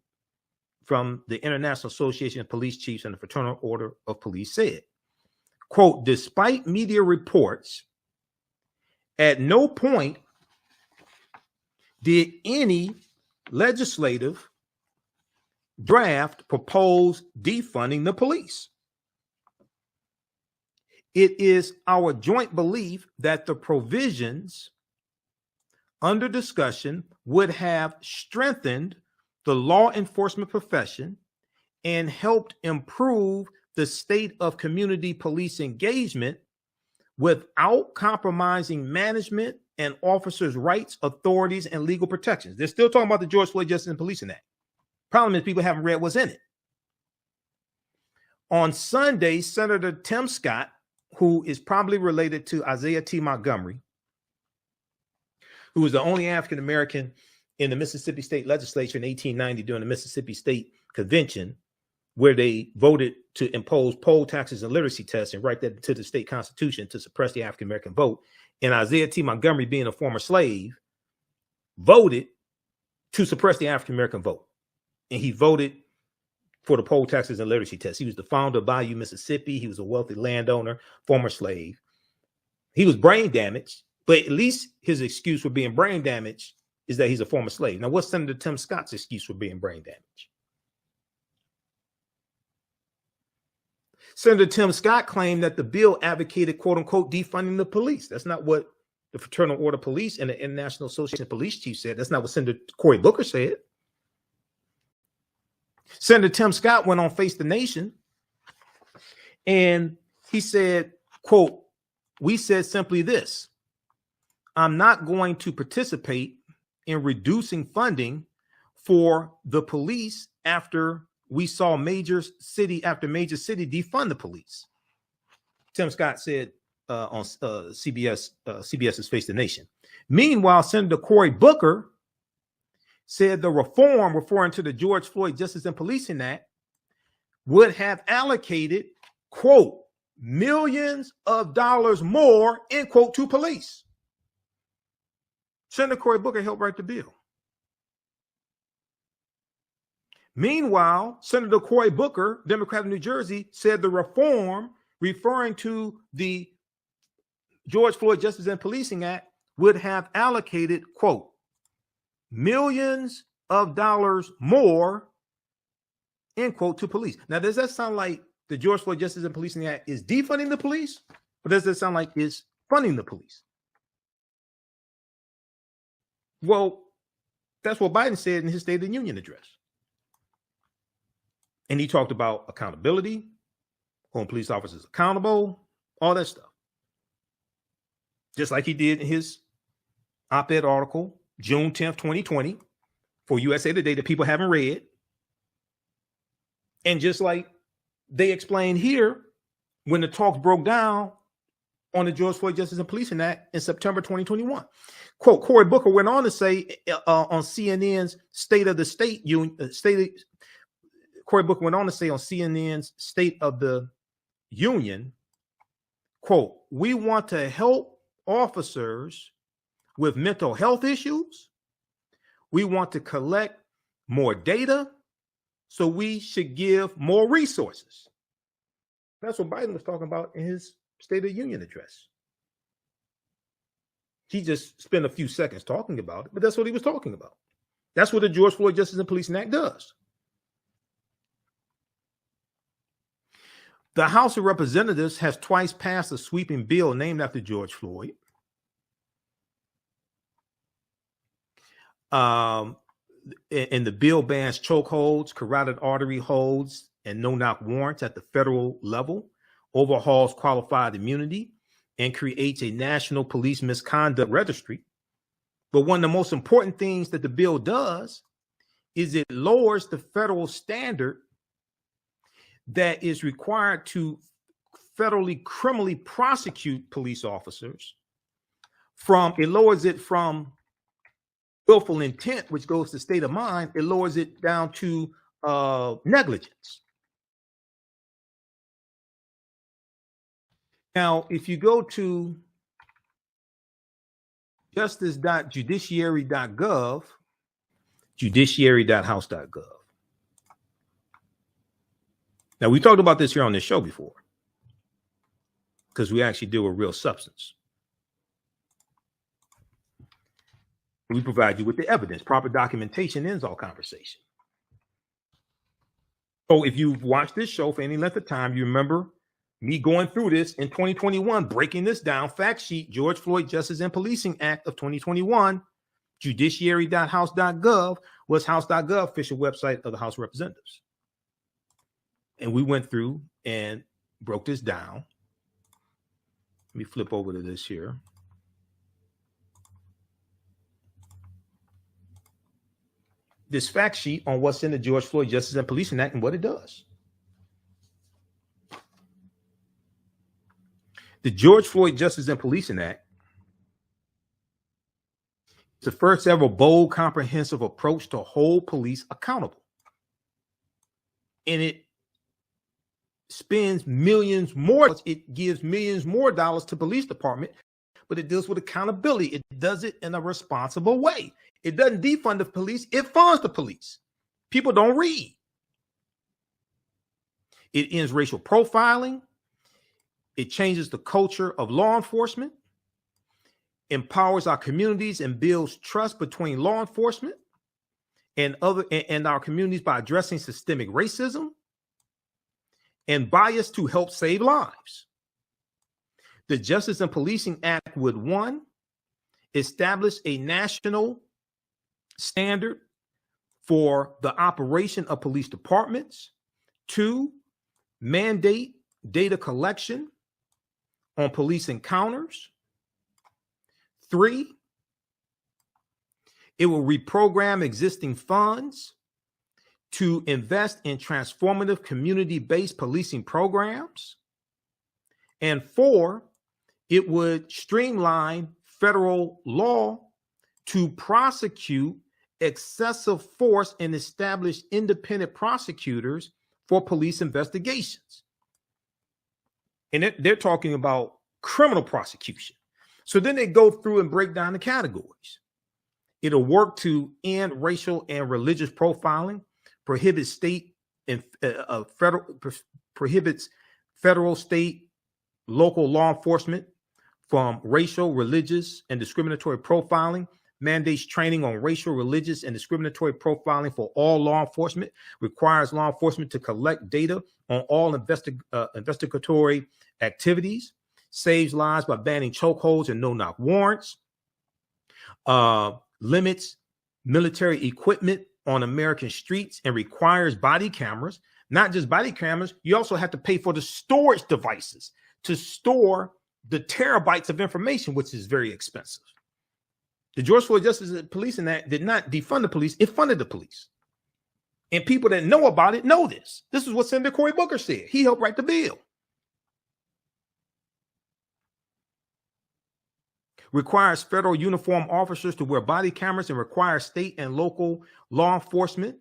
from the International Association of Police Chiefs and the Fraternal Order of Police said, quote, despite media reports, at no point did any legislative draft propose defunding the police. It is our joint belief that the provisions under discussion would have strengthened the law enforcement profession and helped improve the state of community police engagement without compromising management and officers' rights, authorities, and legal protections. They're still talking about the George Floyd Justice and Policing Act. Problem is people haven't read what's in it. On Sunday, Senator Tim Scott, who is probably related to Isaiah T. Montgomery, who was the only African American in the Mississippi State Legislature in 1890 during the Mississippi State Convention, where they voted to impose poll taxes and literacy tests and write that into the state constitution to suppress the African American vote. And Isaiah T. Montgomery, being a former slave, voted to suppress the African American vote. And he voted for the poll taxes and literacy tests. He was the founder of Bayou, Mississippi. He was a wealthy landowner, former slave. He was brain damaged, but at least his excuse for being brain damaged is that he's a former slave. Now, what's Senator Tim Scott's excuse for being brain damaged? Senator Tim Scott claimed that the bill advocated, quote unquote, defunding the police. That's not what the Fraternal Order of Police and the International Association of Police Chiefs said. That's not what Senator Cory Booker said. Senator Tim Scott went on Face the Nation and he said, quote, we said simply this: I'm not going to participate in reducing funding for the police after we saw major city after major city defund the police. Tim Scott said on CBS's Face the Nation. Meanwhile, Senator Cory Booker said the reform, referring to the George Floyd Justice and Policing Act, would have allocated, quote, millions of dollars more, end quote, to police. Senator Cory Booker helped write the bill. Meanwhile, Senator Cory Booker, Democrat of New Jersey, said the reform, referring to the George Floyd Justice and Policing Act, would have allocated, quote, millions of dollars more, end quote, to police. Now, does that sound like the George Floyd Justice and Policing Act is defunding the police? Or does that sound like it's funding the police? Well, that's what Biden said in his State of the Union address. And he talked about accountability, holding police officers accountable, all that stuff. Just like he did in his op-ed article, June 10th, 2020, for USA Today that people haven't read. And just like they explained here, when the talks broke down on the George Floyd Justice and Policing Act in September 2021. Quote, Cory Booker went on to say on CNN's State of the State Union, Cory Booker went on to say on CNN's State of the Union, quote, we want to help officers with mental health issues. We want to collect more data, so we should give more resources. That's what Biden was talking about in his State of the Union address. He just spent a few seconds talking about it, but that's what he was talking about. That's what the George Floyd Justice and Policing Act does. The House of Representatives has twice passed a sweeping bill named after George Floyd. And the bill bans chokeholds, carotid artery holds, and no-knock warrants at the federal level, overhauls qualified immunity, and creates a national police misconduct registry. But one of the most important things that the bill does is it lowers the federal standard that is required to federally criminally prosecute police officers. It lowers it from willful intent, which goes to state of mind, it lowers it down to negligence. Now, if you go to justice.judiciary.gov, judiciary.house.gov. Now, we talked about this here on this show before because we actually deal with real substance. We provide you with the evidence. Proper documentation ends all conversation. So if you've watched this show for any length of time, you remember me going through this in 2021, breaking this down. Fact sheet, George Floyd Justice and Policing Act of 2021, judiciary.house.gov was house.gov, official website of the House of Representatives. And we went through and broke this down. Let me flip over to this here. This fact sheet on what's in the George Floyd Justice and Policing Act and what it does. The George Floyd Justice and Policing Act is the first ever bold, comprehensive approach to hold police accountable. And it spends millions more. It gives millions more dollars to police department, but it deals with accountability. It does it in a responsible way. It doesn't defund the police. It funds the police. People don't read. It ends racial profiling. It changes the culture of law enforcement, empowers our communities, and builds trust between law enforcement and our communities by addressing systemic racism and bias to help save lives. The Justice and Policing Act would, 1, establish a national standard for the operation of police departments. 2, mandate data collection on police encounters. 3, it will reprogram existing funds to invest in transformative community-based policing programs. And 4, it would streamline federal law to prosecute excessive force and establish independent prosecutors for police investigations. And they're talking about criminal prosecution. So then they go through and break down the categories. It'll work to end racial and religious profiling, prohibits federal, state, local law enforcement from racial, religious, and discriminatory profiling, mandates training on racial, religious, and discriminatory profiling for all law enforcement, requires law enforcement to collect data on all investigatory activities, saves lives by banning chokeholds and no-knock warrants, limits military equipment on American streets and requires body cameras. Not just body cameras, you also have to pay for the storage devices to store the terabytes of information, which is very expensive. The George Floyd Justice and Policing Act did not defund the police, it funded the police. And people that know about it know this. This is what Senator Cory Booker said. He helped write the bill. requires federal uniform officers to wear body cameras, and requires state and local law enforcement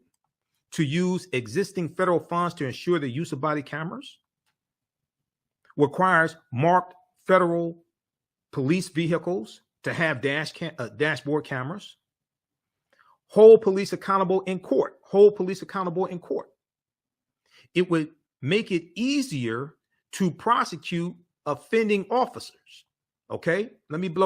to use existing federal funds to ensure the use of body cameras, requires marked federal police vehicles to have dashboard cameras, hold police accountable in court, It would make it easier to prosecute offending officers. Okay, let me blow